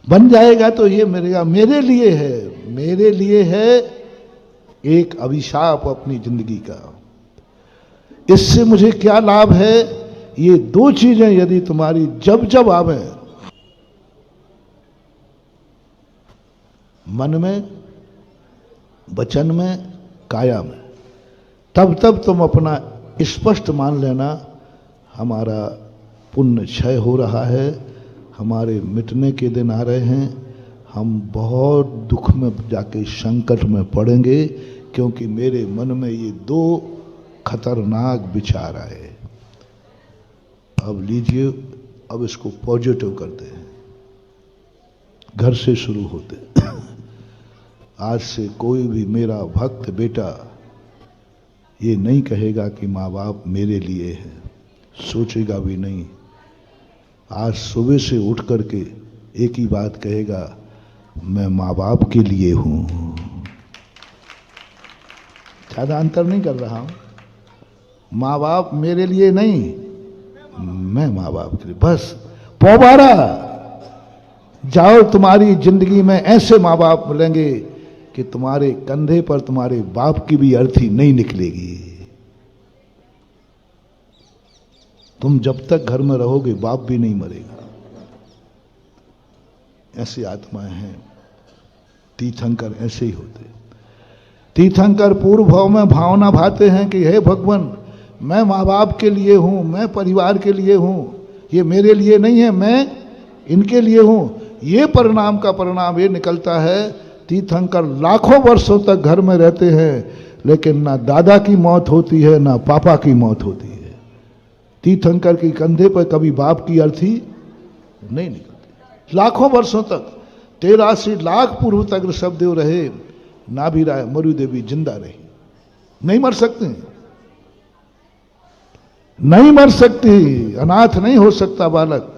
बन जाएगा तो ये मेरे लिए है, मेरे लिए है एक अभिशाप अपनी जिंदगी का। इससे मुझे क्या लाभ है? ये 2 चीजें यदि तुम्हारी जब जब आवे, मन में, वचन में, काया में, तब तब तुम अपना स्पष्ट मान लेना, हमारा पुण्य क्षय हो रहा है, हमारे मिटने के दिन आ रहे हैं, हम बहुत दुख में जाके संकट में पड़ेंगे, क्योंकि मेरे मन में ये 2 खतरनाक विचार आए। अब लीजिए, अब इसको पॉजिटिव करते हैं, घर से शुरू होते। आज से कोई भी मेरा भक्त बेटा ये नहीं कहेगा कि माँ बाप मेरे लिए है, सोचेगा भी नहीं। आज सुबह से उठ करके एक ही बात कहेगा, मैं माँ बाप के लिए हूं। ज्यादा अंतर नहीं कर रहा हूं, माँ बाप मेरे लिए नहीं, मैं माँ बाप के लिए, बस। पोबारा जाओ, तुम्हारी जिंदगी में ऐसे माँ बाप मिलेंगे कि तुम्हारे कंधे पर तुम्हारे बाप की भी अर्थी नहीं निकलेगी। तुम जब तक घर में रहोगे बाप भी नहीं मरेगा। ऐसी आत्माएं हैं। तीर्थंकर ऐसे ही होते। तीर्थंकर पूर्व भाव में भावना भाते हैं कि हे भगवान, मैं माँ बाप के लिए हूं, मैं परिवार के लिए हूं, ये मेरे लिए नहीं है, मैं इनके लिए हूं। ये परिणाम का परिणाम ये निकलता है, तीर्थंकर लाखों वर्षों तक घर में रहते हैं, लेकिन ना दादा की मौत होती है ना पापा की मौत होती है। तीर्थंकर के कंधे पर कभी बाप की अर्थी नहीं निकलती। लाखों वर्षों तक 83 लाख पूर्व तक ऋषभदेव रहे, नाभि राय मरु देवी जिंदा रही। नहीं मर सकती, नहीं मर सकती। अनाथ नहीं हो सकता बालक,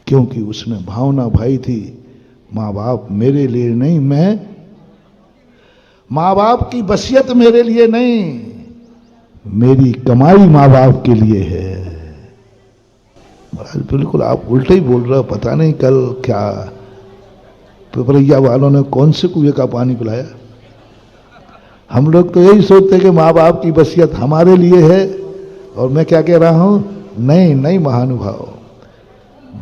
क्योंकि उसने भावना भाई थी, माँ बाप मेरे लिए नहीं, मैं माँ बाप की वसीयत मेरे लिए नहीं, मेरी कमाई माँ बाप के लिए है। बिल्कुल आप उल्टे ही बोल रहे हो। पता नहीं कल क्या पिपरैया वालों ने कौन से कुएं का पानी पिलाया। हम लोग तो यही सोचते कि माँ बाप की वसीयत हमारे लिए है, और मैं क्या कह रहा हूं, नहीं नहीं महानुभाव,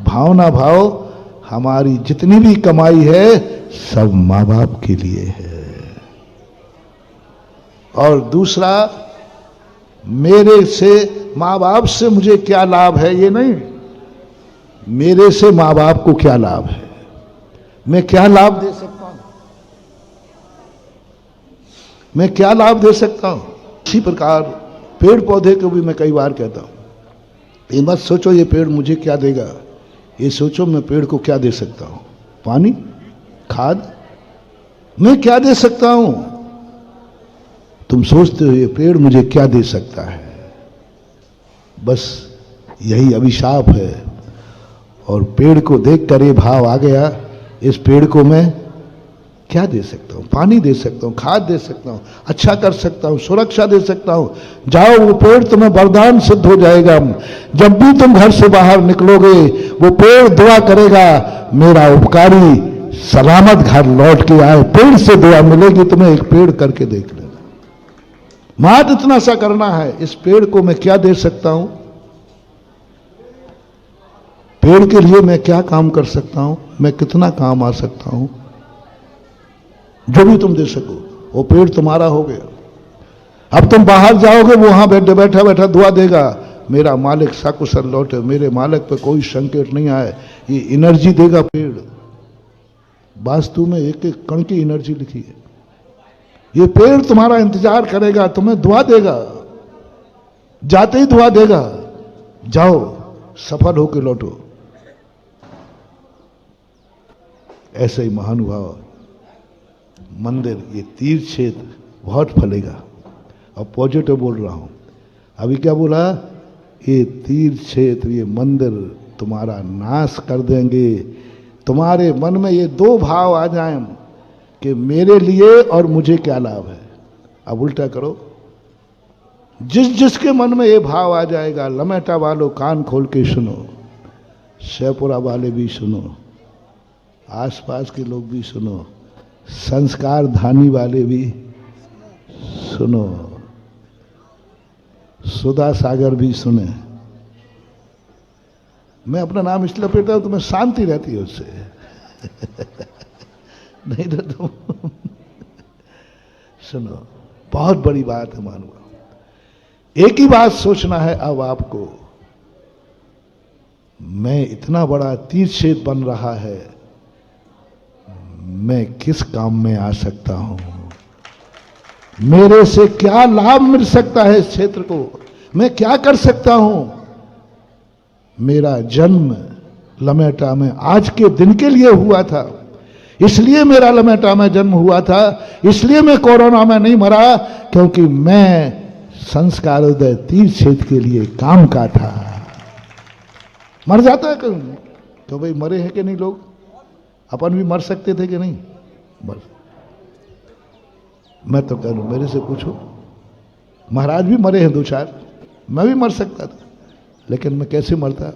भावना भाव, हमारी जितनी भी कमाई है सब माँ बाप के लिए है। और दूसरा, मेरे से माँ बाप से मुझे क्या लाभ है ये नहीं, मेरे से माँ बाप को क्या लाभ है, मैं क्या लाभ दे सकता हूं, मैं क्या लाभ दे सकता हूं। इसी प्रकार पेड़ पौधे को भी मैं कई बार कहता हूं, ये मत सोचो ये पेड़ मुझे क्या देगा, ये सोचो मैं पेड़ को क्या दे सकता हूं। पानी, खाद, मैं क्या दे सकता हूं। तुम सोचते हो ये पेड़ मुझे क्या दे सकता है, बस यही अभिशाप है। और पेड़ को देखकर ये भाव आ गया, इस पेड़ को मैं क्या दे सकता हूं, पानी दे सकता हूं, खाद दे सकता हूं, अच्छा कर सकता हूं, सुरक्षा दे सकता हूं। जाओ, वो पेड़ तुम्हें वरदान सिद्ध हो जाएगा। जब भी तुम घर से बाहर निकलोगे वो पेड़ दुआ करेगा, मेरा उपकारी सलामत घर लौट के आए। पेड़ से दुआ मिलेगी तुम्हें, एक पेड़ करके देख लेना। मात्र इतना सा करना है, इस पेड़ को मैं क्या दे सकता हूं, पेड़ के लिए मैं क्या काम कर सकता हूं, मैं कितना काम आ सकता हूं। जो भी तुम दे सको वो पेड़ तुम्हारा हो गया। अब तुम बाहर जाओगे, वो वहां बैठा बैठा दुआ देगा, मेरा मालिक सकुशल लौटे, मेरे मालिक पे कोई संकट नहीं आए। ये एनर्जी देगा पेड़। वास्तु में एक एक कण की एनर्जी लिखी है। ये पेड़ तुम्हारा इंतजार करेगा, तुम्हें दुआ देगा, जाते ही दुआ देगा, जाओ सफल होकर लौटो। ऐसे ही महानुभाव मंदिर, ये तीर्थ क्षेत्र बहुत फलेगा। अब पॉजिटिव बोल रहा हूं। अभी क्या बोला, ये तीर्थ क्षेत्र, ये मंदिर तुम्हारा नाश कर देंगे। तुम्हारे मन में ये दो भाव आ जाएं कि मेरे लिए और मुझे क्या लाभ है। अब उल्टा करो, जिसके मन में ये भाव आ जाएगा, लमेटा वालों कान खोल के सुनो, शेपुरा वाले भी सुनो, आसपास के लोग भी सुनो, संस्कार धानी वाले भी सुनो, सुधा सागर भी सुने। मैं अपना नाम इसलिए लपेटता हूं, तुम्हें शांति रहती है उससे। नहीं तो तुम सुनो, बहुत बड़ी बात है मानो। एक ही बात सोचना है अब आपको, मैं इतना बड़ा तीर्थ क्षेत्र बन रहा है, मैं किस काम में आ सकता हूं, मेरे से क्या लाभ मिल सकता है इस क्षेत्र को, मैं क्या कर सकता हूं। मेरा जन्म लमेटा में आज के दिन के लिए हुआ था, इसलिए मेरा लमेटा में जन्म हुआ था, इसलिए मैं कोरोना में नहीं मरा, क्योंकि मैं संस्कारोदय तीर्थ क्षेत्र के लिए काम का था। मर जाता है कहीं तो भाई, मरे हैं कि नहीं लोग, अपन भी मर सकते थे कि नहीं, मर। मैं तो कह लूं, मेरे से पूछो, महाराज भी मरे हैं 2-4, मैं भी मर सकता था, लेकिन मैं कैसे मरता,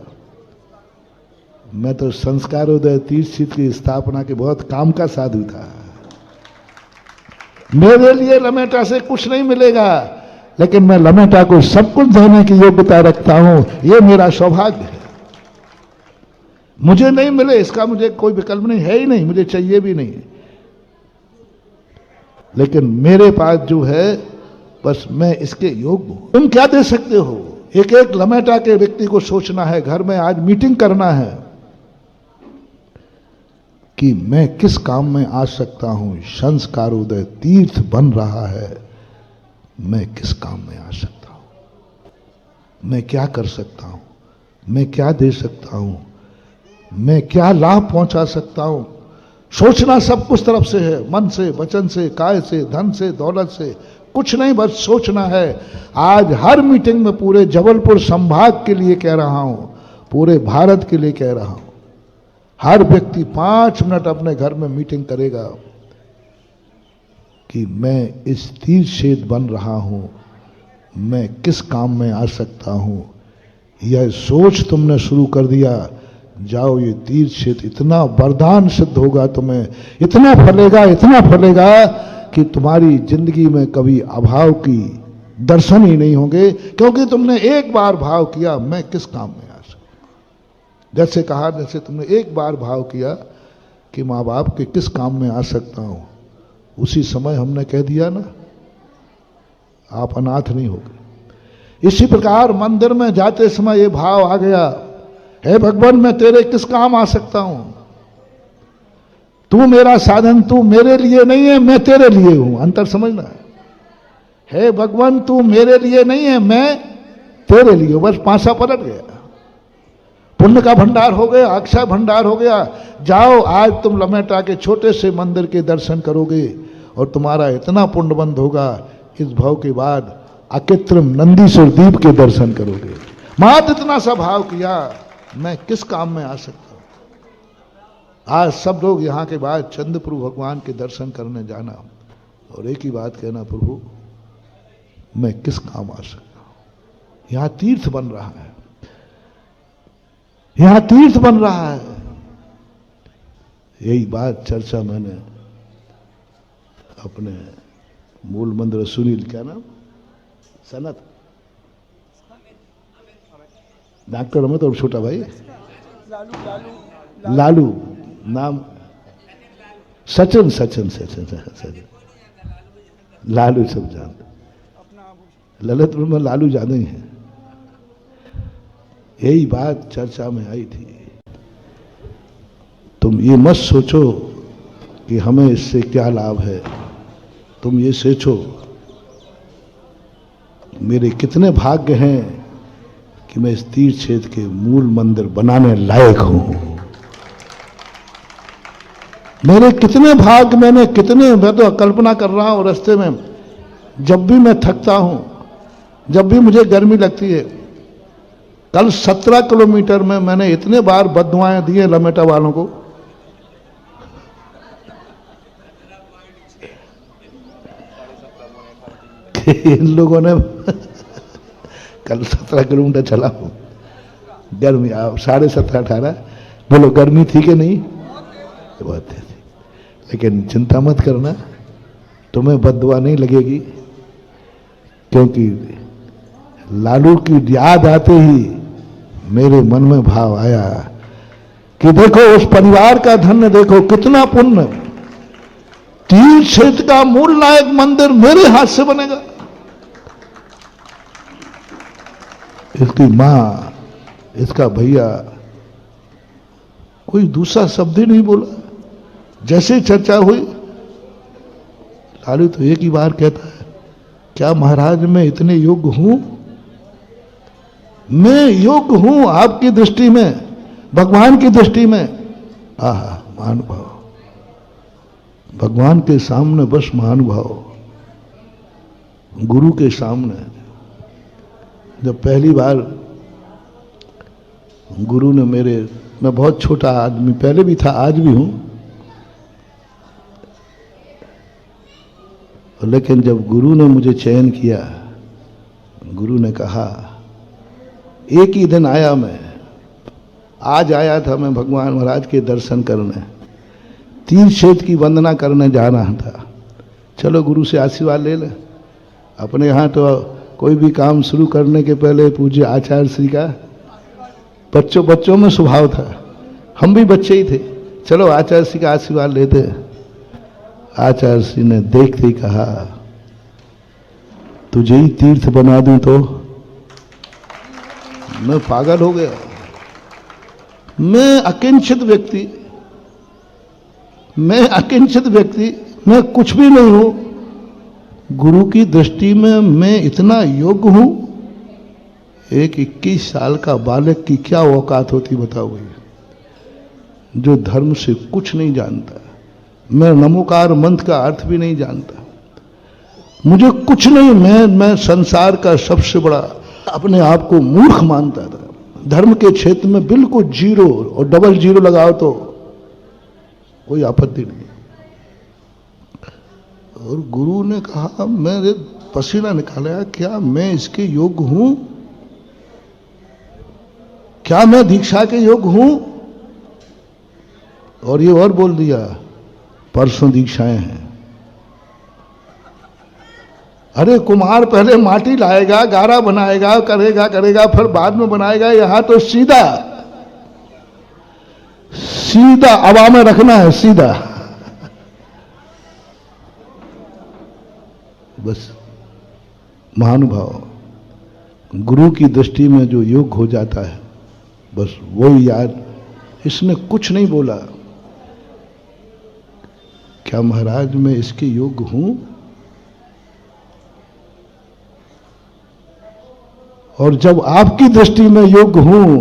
मैं तो संस्कारोदय तीर्थ क्षेत्र की स्थापना के बहुत काम का साधु था। मेरे लिए लमेटा से कुछ नहीं मिलेगा, लेकिन मैं लमेटा को सब कुछ देने की योग्यता रखता हूं। यह मेरा सौभाग्य है। मुझे नहीं मिले इसका मुझे कोई विकल्प नहीं है ही नहीं, मुझे चाहिए भी नहीं, लेकिन मेरे पास जो है बस मैं इसके योग्य हूं। तुम क्या दे सकते हो? एक एक लमेटा के व्यक्ति को सोचना है, घर में आज मीटिंग करना है कि मैं किस काम में आ सकता हूं। संस्कारोदय तीर्थ बन रहा है, मैं किस काम में आ सकता हूं, मैं क्या कर सकता हूं, मैं क्या दे सकता हूं, मैं क्या लाभ पहुंचा सकता हूं। सोचना सब कुछ तरफ से है, मन से, वचन से, काय से, धन से, दौलत से, कुछ नहीं, बस सोचना है। आज हर मीटिंग में पूरे जबलपुर संभाग के लिए कह रहा हूं, पूरे भारत के लिए कह रहा हूं, हर व्यक्ति 5 मिनट अपने घर में मीटिंग करेगा कि मैं इस तीर्थ क्षेत्र बन रहा हूं, मैं किस काम में आ सकता हूं। यह सोच तुमने शुरू कर दिया, जाओ, ये तीर्थ क्षेत्र इतना वरदान सिद्ध होगा तुम्हें, इतना फलेगा कि तुम्हारी जिंदगी में कभी अभाव की दर्शन ही नहीं होंगे, क्योंकि तुमने एक बार भाव किया मैं किस काम में आ सकता। जैसे कहा, जैसे तुमने एक बार भाव किया कि माँ बाप के किस काम में आ सकता हूं, उसी समय हमने कह दिया ना, आप अनाथ नहीं होगे। इसी प्रकार मंदिर में जाते समय ये भाव आ गया, हे भगवान मैं तेरे किस काम आ सकता हूं, तू मेरा साधन, तू मेरे लिए नहीं है, मैं तेरे लिए हूं। अंतर समझना है। हे भगवान तू मेरे लिए नहीं है, मैं तेरे लिए हूं। बस पांसा पलट गया, पुण्य का भंडार हो गया, अक्षय भंडार हो गया। जाओ, आज तुम लमेटा के छोटे से मंदिर के दर्शन करोगे और तुम्हारा इतना पुण्यबंध होगा, इस भाव के बाद अकृत्रिम नंदीश्वर दीप के दर्शन करोगे। मात्र इतना सा भाव किया, मैं किस काम में आ सकता हूं। आज सब लोग यहां के बाद चंद्रप्रभु भगवान के दर्शन करने जाना और एक ही बात कहना, प्रभु मैं किस काम आ सकता हूं। यहां तीर्थ बन रहा है, यहां तीर्थ बन रहा है। यही बात चर्चा मैंने अपने मूल मंदिर सुनील, क्या नाम, सनत, डॉक्टर अमित और छोटा भाई लालू नाम, सचिन लालू सब जानते, ललितपुर में लालू ज्यादा ही है। यही बात चर्चा में आई थी। तुम ये मत सोचो कि हमें इससे क्या लाभ है, तुम ये सोचो मेरे कितने भाग्य हैं कि मैं इस तीर्थ क्षेत्र के मूल मंदिर बनाने लायक हूं। मेरे कितने भाग्य, मैं तो कल्पना कर रहा हूं रास्ते में, जब भी मैं थकता हूं, जब भी मुझे गर्मी लगती है। कल 17 किलोमीटर में मैंने इतने बार बददुआएं दी हैं लमेटा वालों को, इन लोगों ने कल 17 किलोमीटर चला हूं, गर्मी 17.5-18, बोलो गर्मी थी कि नहीं? बहुत थी, लेकिन चिंता मत करना, तुम्हें बददुआ नहीं लगेगी, क्योंकि लालू की याद आते ही मेरे मन में भाव आया कि देखो उस परिवार का धन्य, देखो कितना पुण्य, तीर्थ क्षेत्र का मूल नायक मंदिर मेरे हाथ से बनेगा। इसकी मां, इसका भैया, कोई दूसरा शब्द ही नहीं बोला। जैसे चर्चा हुई, लालू तो एक ही बार कहता है, क्या महाराज मैं इतने योग्य हूं? मैं योग्य हूं आपकी दृष्टि में, भगवान की दृष्टि में। आहा, महानुभाव, भगवान के सामने बस महानुभाव, गुरु के सामने। जब पहली बार गुरु ने मैं बहुत छोटा आदमी पहले भी था, आज भी हूं, लेकिन जब गुरु ने मुझे चयन किया, गुरु ने कहा, एक ही दिन आया मैं, आज आया था मैं भगवान महाराज के दर्शन करने, तीर्थ क्षेत्र की वंदना करने जा रहा था। चलो गुरु से आशीर्वाद ले लें। अपने यहाँ तो कोई भी काम शुरू करने के पहले पूज्य आचार्य श्री का बच्चों में स्वभाव था, हम भी बच्चे ही थे। चलो आचार्य श्री का आशीर्वाद लेते। आचार्य श्री ने देखते ही कहा, तुझे ही तीर्थ बना दूं तो? मैं पागल हो गया। मैं अकिंचित व्यक्ति, मैं कुछ भी नहीं हूं। गुरु की दृष्टि में मैं इतना योग्य हूं? एक 21 साल का बालक की क्या औकात होती बताओ भैया, जो धर्म से कुछ नहीं जानता। मैं नमोकार मंत्र का अर्थ भी नहीं जानता, मुझे कुछ नहीं, मैं संसार का सबसे बड़ा अपने आप को मूर्ख मानता था। धर्म के क्षेत्र में बिल्कुल जीरो, और डबल जीरो लगाओ तो कोई आपत्ति नहीं। और गुरु ने कहा, मेरे पसीना निकाला, क्या मैं इसके योग्य हूं? क्या मैं दीक्षा के योग्य हूं? और ये और बोल दिया, परसों दीक्षाएं हैं। अरे कुम्हार पहले माटी लाएगा, गारा बनाएगा, करेगा, फिर बाद में बनाएगा। यहां तो सीधा हवा में रखना है, सीधा। बस महानुभाव, गुरु की दृष्टि में जो योग्य हो जाता है, बस वो याद। इसने कुछ नहीं बोला, क्या महाराज मैं इसके योग्य हूं? और जब आपकी दृष्टि में योग्य हूं,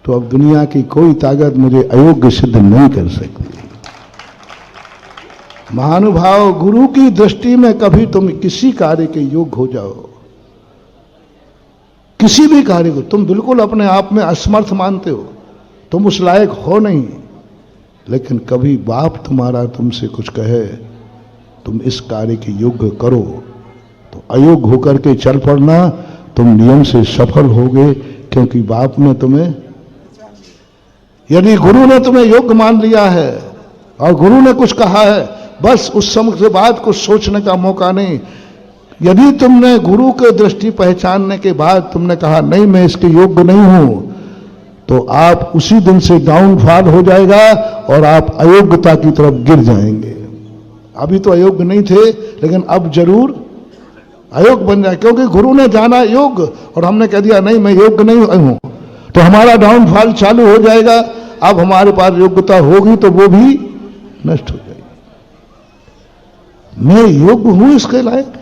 तो अब दुनिया की कोई ताकत मुझे अयोग्य सिद्ध नहीं कर सकती। महानुभाव, गुरु की दृष्टि में कभी तुम किसी कार्य के योग्य हो जाओ, किसी भी कार्य को तुम बिल्कुल अपने आप में असमर्थ मानते हो, तुम उस लायक हो नहीं, लेकिन कभी बाप तुम्हारा तुमसे कुछ कहे तुम इस कार्य के योग्य करो, तो अयोग्य होकर के चल पड़ना, तुम नियम से सफल होगे। क्योंकि बाप ने तुम्हें, यदि गुरु ने तुम्हें योग्य मान लिया है और गुरु ने कुछ कहा है, बस उस समय के बाद कुछ सोचने का मौका नहीं। यदि तुमने गुरु की दृष्टि पहचानने के बाद तुमने कहा नहीं मैं इसके योग्य नहीं हूं, तो आप उसी दिन से डाउनफॉल हो जाएगा और आप अयोग्यता की तरफ गिर जाएंगे। अभी तो अयोग्य नहीं थे, लेकिन अब जरूर अयोग्य बन जाए, क्योंकि गुरु ने जाना योग्य और हमने कह दिया नहीं मैं योग्य नहीं हूं, तो हमारा डाउनफॉल चालू हो जाएगा। अब हमारे पास योग्यता होगी तो वो भी नष्ट हो जाएगी। मैं योग्य हूं इसके लायक?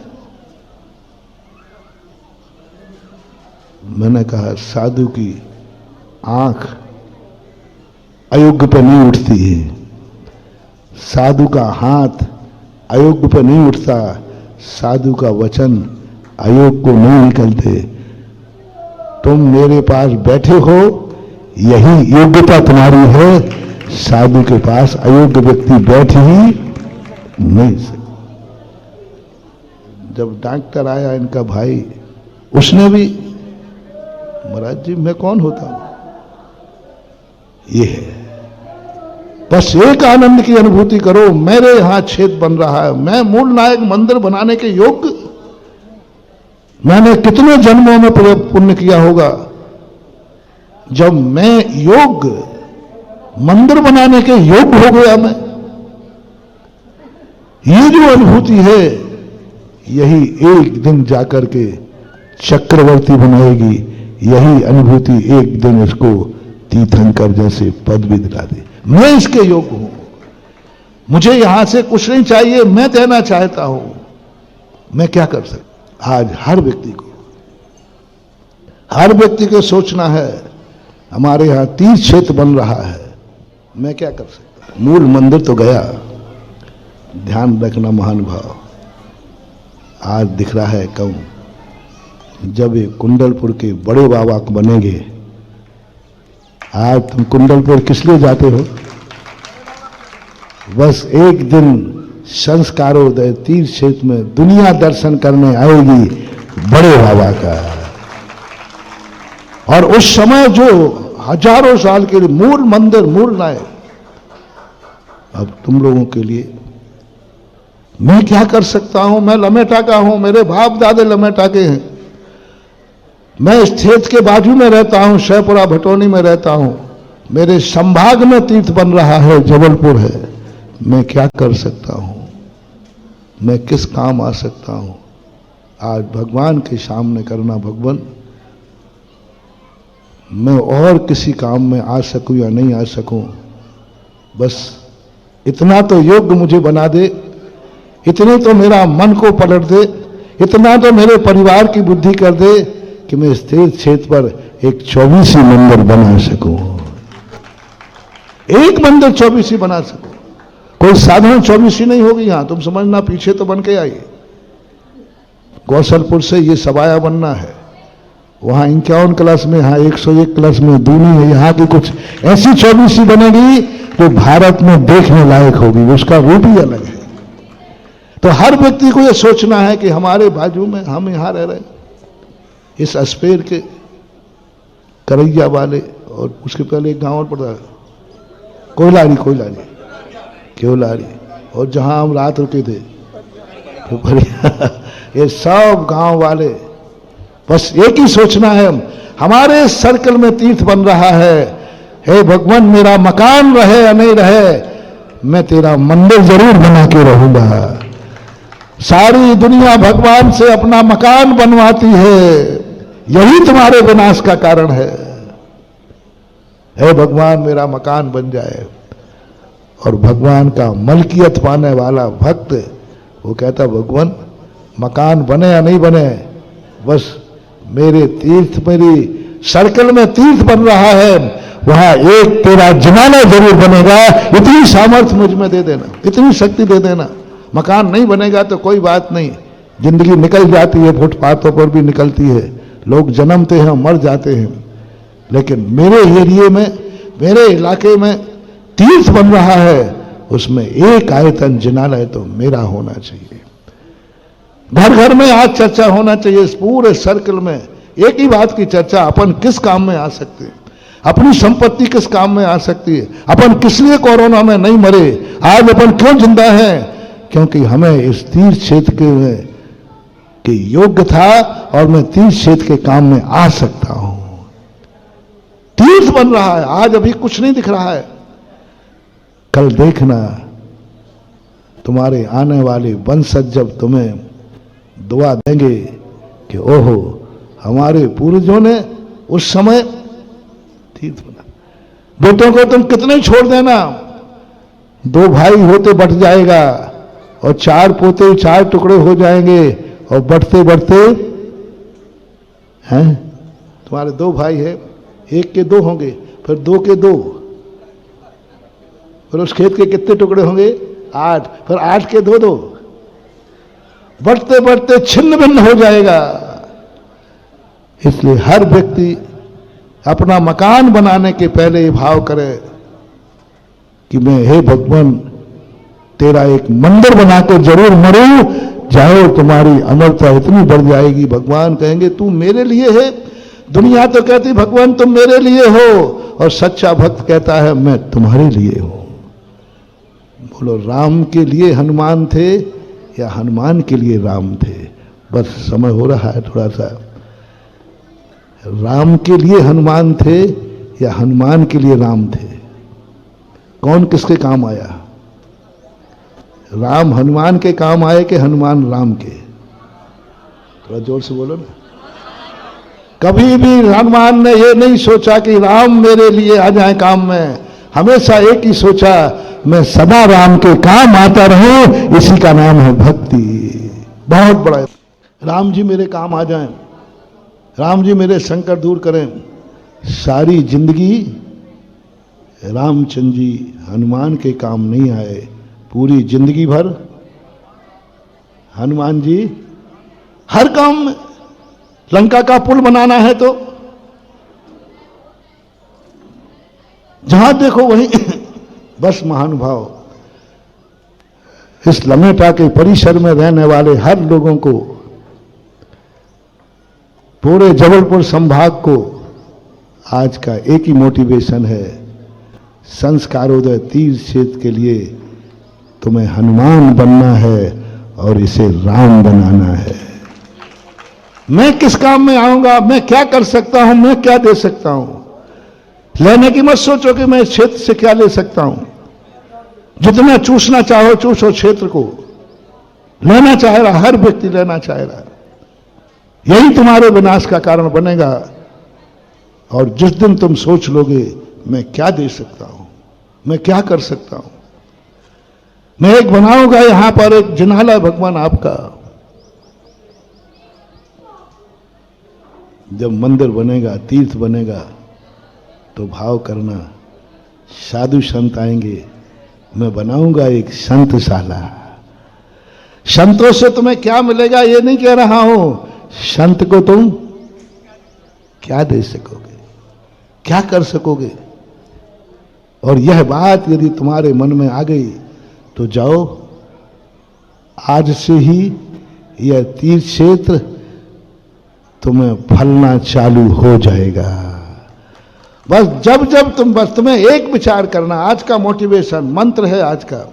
मैंने कहा, साधु की आंख अयोग्य पर नहीं उठती है, साधु का हाथ अयोग्य पर नहीं उठता, साधु का वचन अयोग्य को नहीं निकलते। तुम मेरे पास बैठे हो, यही योग्यता तुम्हारी है। साधु के पास अयोग्य व्यक्ति बैठ ही नहीं सकता। जब डॉक्टर आया इनका भाई, उसने भी, महाराज जी मैं कौन होता हूं? ये है, बस एक आनंद की अनुभूति करो, मेरे यहां छेद बन रहा है, मैं मूल नायक मंदिर बनाने के योग्य, मैंने कितने जन्मों में पुण्य किया होगा जब मैं योग्य मंदिर बनाने के योग्य हो गया। मैं ये जो अनुभूति है, यही एक दिन जाकर के चक्रवर्ती बनाएगी। यही अनुभूति एक दिन इसको तीर्थंकर जैसे पद भी दिला दे। मैं इसके योग्य हूं, मुझे यहां से कुछ नहीं चाहिए, मैं देना चाहता हूं, मैं क्या कर सकता। आज हर व्यक्ति को सोचना है, हमारे यहां तीर्थ क्षेत्र बन रहा है, मैं क्या कर सकता। मूल मंदिर तो गया, ध्यान रखना महानुभाव, आज दिख रहा है कम। जब ये कुंडलपुर के बड़े बाबा को बनेंगे, आज तुम कुंडलपुर किस लिए जाते हो? बस एक दिन संस्कारोदय तीर्थ क्षेत्र में दुनिया दर्शन करने आएगी बड़े बाबा का। और उस समय जो हजारों साल के लिए मूल मंदिर मूल लाए, अब तुम लोगों के लिए मैं क्या कर सकता हूं? मैं लमेटा का हूं, मेरे बाप दादे लमेटा के हैं। मैं इस क्षेत्र के बाजू में रहता हूं, शहपुरा भटोनी में रहता हूं। मेरे संभाग में तीर्थ बन रहा है, जबलपुर है। मैं क्या कर सकता हूं? मैं किस काम आ सकता हूं? आज भगवान के सामने करना, भगवान मैं और किसी काम में आ सकूं या नहीं आ सकूं, बस इतना तो योग्य मुझे बना दे, इतने तो मेरा मन को पलट दे, इतना तो मेरे परिवार की बुद्धि कर दे कि मैं इस तीर्थ क्षेत्र पर एक 24 मंदिर बना सकूं, एक मंदिर 24 बना सकूं। कोई साधारण 24 नहीं होगी यहां, तुम समझना, पीछे तो बन के आइए। कौशलपुर से ये सबाया बनना है, वहां 51 क्लास में, यहां 101 क्लास में दूनी है। यहां की कुछ ऐसी 24 बनेगी जो भारत में देखने लायक होगी, उसका रूप ही अलग है। तो हर व्यक्ति को यह सोचना है कि हमारे बाजू में, हम यहां रह रहे, इस अस्पेर के करैया वाले, और उसके पहले एक गांव और पड़ता है कोयलारी, और जहां हम रात रुके थे ये सब गांव वाले, बस एक ही सोचना है, हमारे सर्कल में तीर्थ बन रहा है। हे भगवान, मेरा मकान रहे या नहीं रहे, मैं तेरा मंदिर जरूर बना के रहूंगा। सारी दुनिया भगवान से अपना मकान बनवाती है, यही तुम्हारे विनाश का कारण है। हे भगवान, मेरा मकान बन जाए। और भगवान का मलकियत पाने वाला भक्त वो कहता, भगवान मकान बने या नहीं बने, बस मेरे तीर्थ, मेरी सर्कल में तीर्थ बन रहा है, वहां एक तेरा जनाना जरूर बनेगा। इतनी सामर्थ्य मुझ में दे देना, इतनी शक्ति दे देना। मकान नहीं बनेगा तो कोई बात नहीं, जिंदगी निकल जाती है, फुटपाथों पर भी निकलती है, लोग जन्मते हैं, मर जाते हैं, लेकिन मेरे एरिए में, मेरे इलाके में तीर्थ बन रहा है, उसमें एक आयतन जिनालय तो मेरा होना चाहिए। घर घर में आज चर्चा होना चाहिए, इस पूरे सर्कल में एक ही बात की चर्चा, अपन किस काम में आ सकते हैं, अपनी संपत्ति किस काम में आ सकती है, अपन किस लिए कोरोना में नहीं मरे, आज अपन क्यों जिंदा हैं, क्योंकि हमें इस तीर्थ क्षेत्र के योग्य था और मैं तीर्थ क्षेत्र के काम में आ सकता हूं। तीर्थ बन रहा है, आज अभी कुछ नहीं दिख रहा है, कल देखना तुम्हारे आने वाले वंशज जब तुम्हें दुआ देंगे कि ओहो, हमारे पूर्वजों ने उस समय तीर्थ बना। बेटों को तुम कितने छोड़ देना, 2 भाई होते बट जाएगा, और 4 पोते 4 टुकड़े हो जाएंगे, और बढ़ते बढ़ते हैं, तुम्हारे 2 भाई है, 1 के 2 होंगे, फिर 2 के 2, फिर उस खेत के कितने टुकड़े होंगे, 8, फिर 8 के 2, बढ़ते बढ़ते छिन्न भिन्न हो जाएगा। इसलिए हर व्यक्ति अपना मकान बनाने के पहले ये भाव करे कि मैं, हे भगवान, तेरा एक मंदिर बना के जरूर मरूं, जाओ तुम्हारी अमरता इतनी बढ़ जाएगी। भगवान कहेंगे तू मेरे लिए है। दुनिया तो कहती भगवान तुम मेरे लिए हो, और सच्चा भक्त कहता है मैं तुम्हारे लिए हूं। बोलो, राम के लिए हनुमान थे या हनुमान के लिए राम थे? बस समय हो रहा है थोड़ा सा। राम के लिए हनुमान थे या हनुमान के लिए राम थे? कौन किसके काम आया? राम हनुमान के काम आए कि हनुमान राम के? थोड़ा जोर से बोलो ना। कभी भी हनुमान ने यह नहीं सोचा कि राम मेरे लिए आ जाए काम में, हमेशा एक ही सोचा मैं सदा राम के काम आता रहूं, इसी का नाम है भक्ति। बहुत बड़ा। राम जी मेरे काम आ जाएं, राम जी मेरे संकट दूर करें। सारी जिंदगी रामचंद्र जी हनुमान के काम नहीं आए, पूरी जिंदगी भर हनुमान जी हर काम में। लंका का पुल बनाना है तो जहां देखो वहीं बस महानुभाव। इस लमेटा के परिसर में रहने वाले हर लोगों को, पूरे जबलपुर संभाग को आज का एक ही मोटिवेशन है, संस्कारोदय तीर्थ क्षेत्र के लिए तुम्हें हनुमान बनना है और इसे राम बनाना है। मैं किस काम में आऊंगा, मैं क्या कर सकता हूं, मैं क्या दे सकता हूं। लेने की मत सोचो कि मैं इस क्षेत्र से क्या ले सकता हूं। जितना चूसना चाहो चूसो क्षेत्र को। लेना चाह रहा, हर व्यक्ति लेना चाह रहा, यही तुम्हारे विनाश का कारण बनेगा। और जिस दिन तुम सोच लोगे मैं क्या दे सकता हूं, मैं क्या कर सकता हूं, मैं एक बनाऊंगा यहां पर एक जिनाला भगवान आपका। जब मंदिर बनेगा, तीर्थ बनेगा, तो भाव करना, साधु संत आएंगे, मैं बनाऊंगा एक संतशाला। संतों से तुम्हें क्या मिलेगा ये नहीं कह रहा हूं, संत को तुम क्या दे सकोगे, क्या कर सकोगे। और यह बात यदि तुम्हारे मन में आ गई तो जाओ, आज से ही यह तीर्थ क्षेत्र तुम्हें फलना चालू हो जाएगा। बस जब जब तुम्हें एक विचार करना, आज का मोटिवेशन मंत्र है आज का।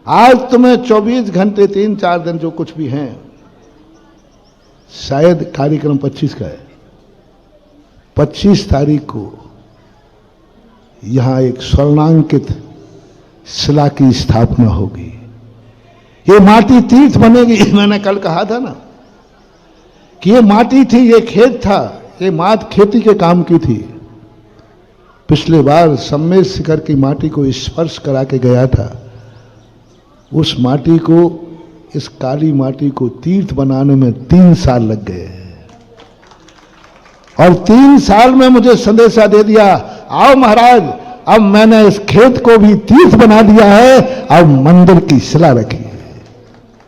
आज तुम्हें 24 घंटे 3-4 दिन जो कुछ भी हैं, शायद कार्यक्रम 25 का है, 25 तारीख को यहां एक स्वर्णांकित शिला की स्थापना होगी। ये माटी तीर्थ बनेगी। मैंने कल कहा था ना कि ये माटी थी, ये खेत था, ये मात खेती के काम की थी। पिछले बार सम्मेद शिखर की माटी को स्पर्श करा के गया था। उस माटी को, इस काली माटी को तीर्थ बनाने में 3 साल लग गए। और 3 साल में मुझे संदेशा दे दिया, आओ महाराज, अब मैंने इस खेत को भी तीर्थ बना दिया है, अब मंदिर की शिला रखी है।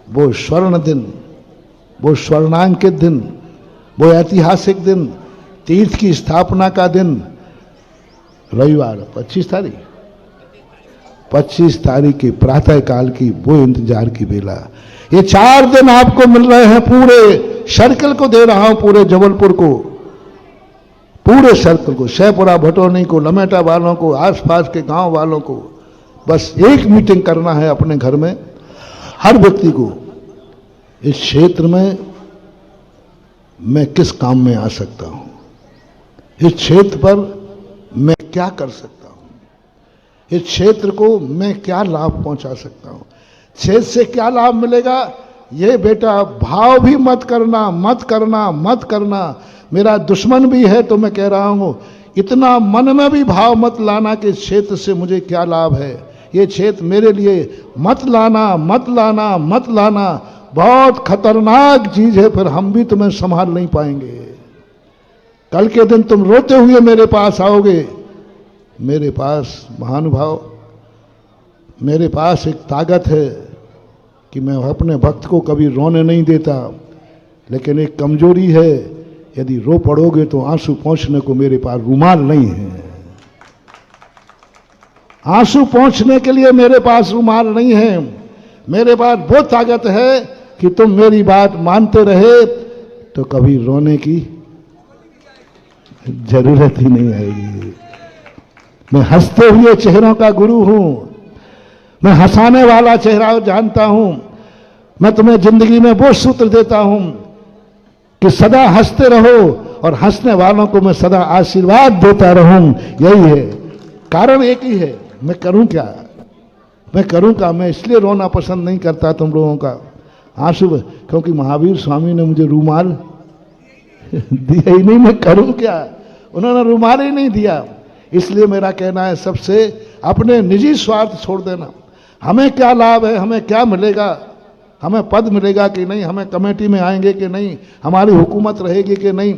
वो स्वर्ण दिन, वो स्वर्णांकित दिन, वो ऐतिहासिक दिन, तीर्थ की स्थापना का दिन, रविवार 25 तारीख, 25 तारीख की प्रातः काल की वो इंतजार की बेला। ये 4 दिन आपको मिल रहे हैं, पूरे सर्कल को दे रहा हूं, पूरे जबलपुर को, पूरे सर्कल को, शहपुरा भटोनी को, लमेटा वालों को, आसपास के गांव वालों को। बस एक मीटिंग करना है अपने घर में, हर व्यक्ति को, इस क्षेत्र में मैं किस काम में आ सकता हूं, इस क्षेत्र पर मैं क्या कर सकता हूं, इस क्षेत्र को मैं क्या लाभ पहुंचा सकता हूं, क्षेत्र से क्या लाभ मिलेगा। ये बेटा भाव भी मत करना, मत करना, मत करना। मेरा दुश्मन भी है तो मैं कह रहा हूं, इतना मन में भी भाव मत लाना कि क्षेत्र से मुझे क्या लाभ है, ये क्षेत्र मेरे लिए मत लाना, मत लाना, मत लाना। बहुत खतरनाक चीज है, फिर हम भी तुम्हें संभाल नहीं पाएंगे। कल के दिन तुम रोते हुए मेरे पास आओगे। मेरे पास महानुभाव, मेरे पास एक ताकत है कि मैं अपने भक्त को कभी रोने नहीं देता, लेकिन एक कमजोरी है, यदि रो पड़ोगे तो आंसू पोंछने को मेरे पास रुमाल नहीं है। आंसू पोंछने के लिए मेरे पास रुमाल नहीं है। मेरे पास वो ताकत है कि तुम मेरी बात मानते रहे तो कभी रोने की जरूरत ही नहीं आएगी। मैं हंसते हुए चेहरों का गुरु हूं, मैं हंसाने वाला चेहरा जानता हूं। मैं तुम्हें जिंदगी में वो सूत्र देता हूं कि सदा हंसते रहो, और हंसने वालों को मैं सदा आशीर्वाद देता रहूं। यही है कारण, एक ही है। मैं करूं क्या, मैं करूं क्या। मैं इसलिए रोना पसंद नहीं करता तुम लोगों का आंसू, क्योंकि महावीर स्वामी ने मुझे रूमाल दिया ही नहीं। मैं करूं क्या, उन्होंने रूमाल ही नहीं दिया। इसलिए मेरा कहना है सबसे, अपने निजी स्वार्थ छोड़ देना। हमें क्या लाभ है, हमें क्या मिलेगा, हमें पद मिलेगा कि नहीं, हमें कमेटी में आएंगे कि नहीं, हमारी हुकूमत रहेगी कि नहीं,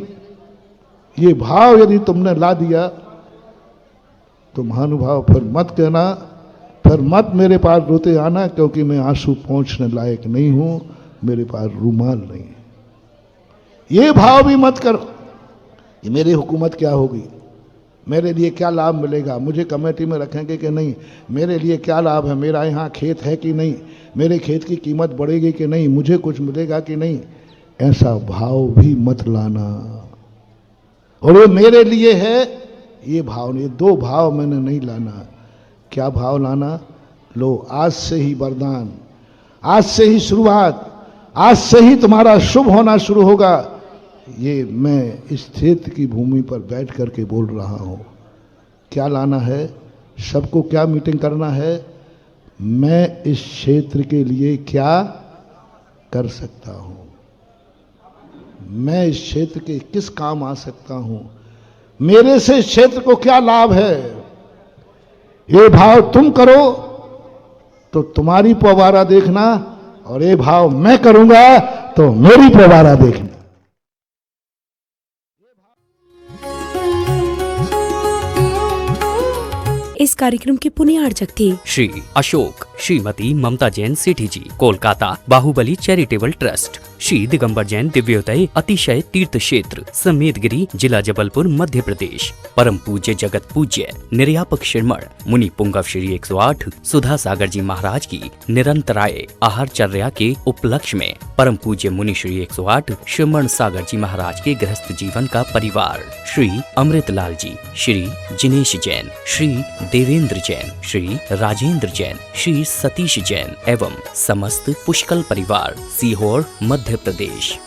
ये भाव यदि तुमने ला दिया तो महानुभाव फिर मत कहना, फिर मत मेरे पास रोते आना, क्योंकि मैं आंसू पोंछने लायक नहीं हूं, मेरे पास रूमाल नहीं है। ये भाव भी मत करो कि मेरी हुकूमत क्या होगी, मेरे लिए क्या लाभ मिलेगा, मुझे कमेटी में रखेंगे कि नहीं, मेरे लिए क्या लाभ है, मेरा यहाँ खेत है कि नहीं, मेरे खेत की कीमत बढ़ेगी कि नहीं, मुझे कुछ मिलेगा कि नहीं। ऐसा भाव भी मत लाना। और ये मेरे लिए है, ये भाव नहीं, दो भाव मैंने नहीं लाना। क्या भाव लाना? लो आज से ही वरदान, आज से ही शुरुआत, आज से ही तुम्हारा शुभ होना शुरू होगा। ये मैं इस क्षेत्र की भूमि पर बैठ करके बोल रहा हूं। क्या लाना है? सबको क्या मीटिंग करना है? मैं इस क्षेत्र के लिए क्या कर सकता हूं, मैं इस क्षेत्र के किस काम आ सकता हूं, मेरे से इस क्षेत्र को क्या लाभ है। ये भाव तुम करो तो तुम्हारी पवारा देखना, और ये भाव मैं करूंगा तो मेरी पवारा देखना। इस कार्यक्रम के पुण्यार्जक थे श्री अशोक श्रीमती ममता जैन सेठी जी, कोलकाता बाहुबली चैरिटेबल ट्रस्ट। श्री दिगंबर जैन दिव्योदय अतिशय तीर्थ क्षेत्र, समेतगिरी, जिला जबलपुर, मध्य प्रदेश। परम पूज्य जगत पूज्य निर्यापक श्रीमण मुनि पुंगव श्री 108 सुधा सागर जी महाराज की निरंतराय आहारचर्या के उपलक्ष्य में परम पूज्य मुनि श्री 108 श्रीमण सागर जी महाराज के गृहस्थ जीवन का परिवार श्री अमृतलाल जी, श्री जिनेश जैन, श्री देवेंद्र जैन, श्री राजेंद्र जैन, श्री सतीश जैन एवं समस्त पुष्कल परिवार, सीहोर, मध्य प्रदेश।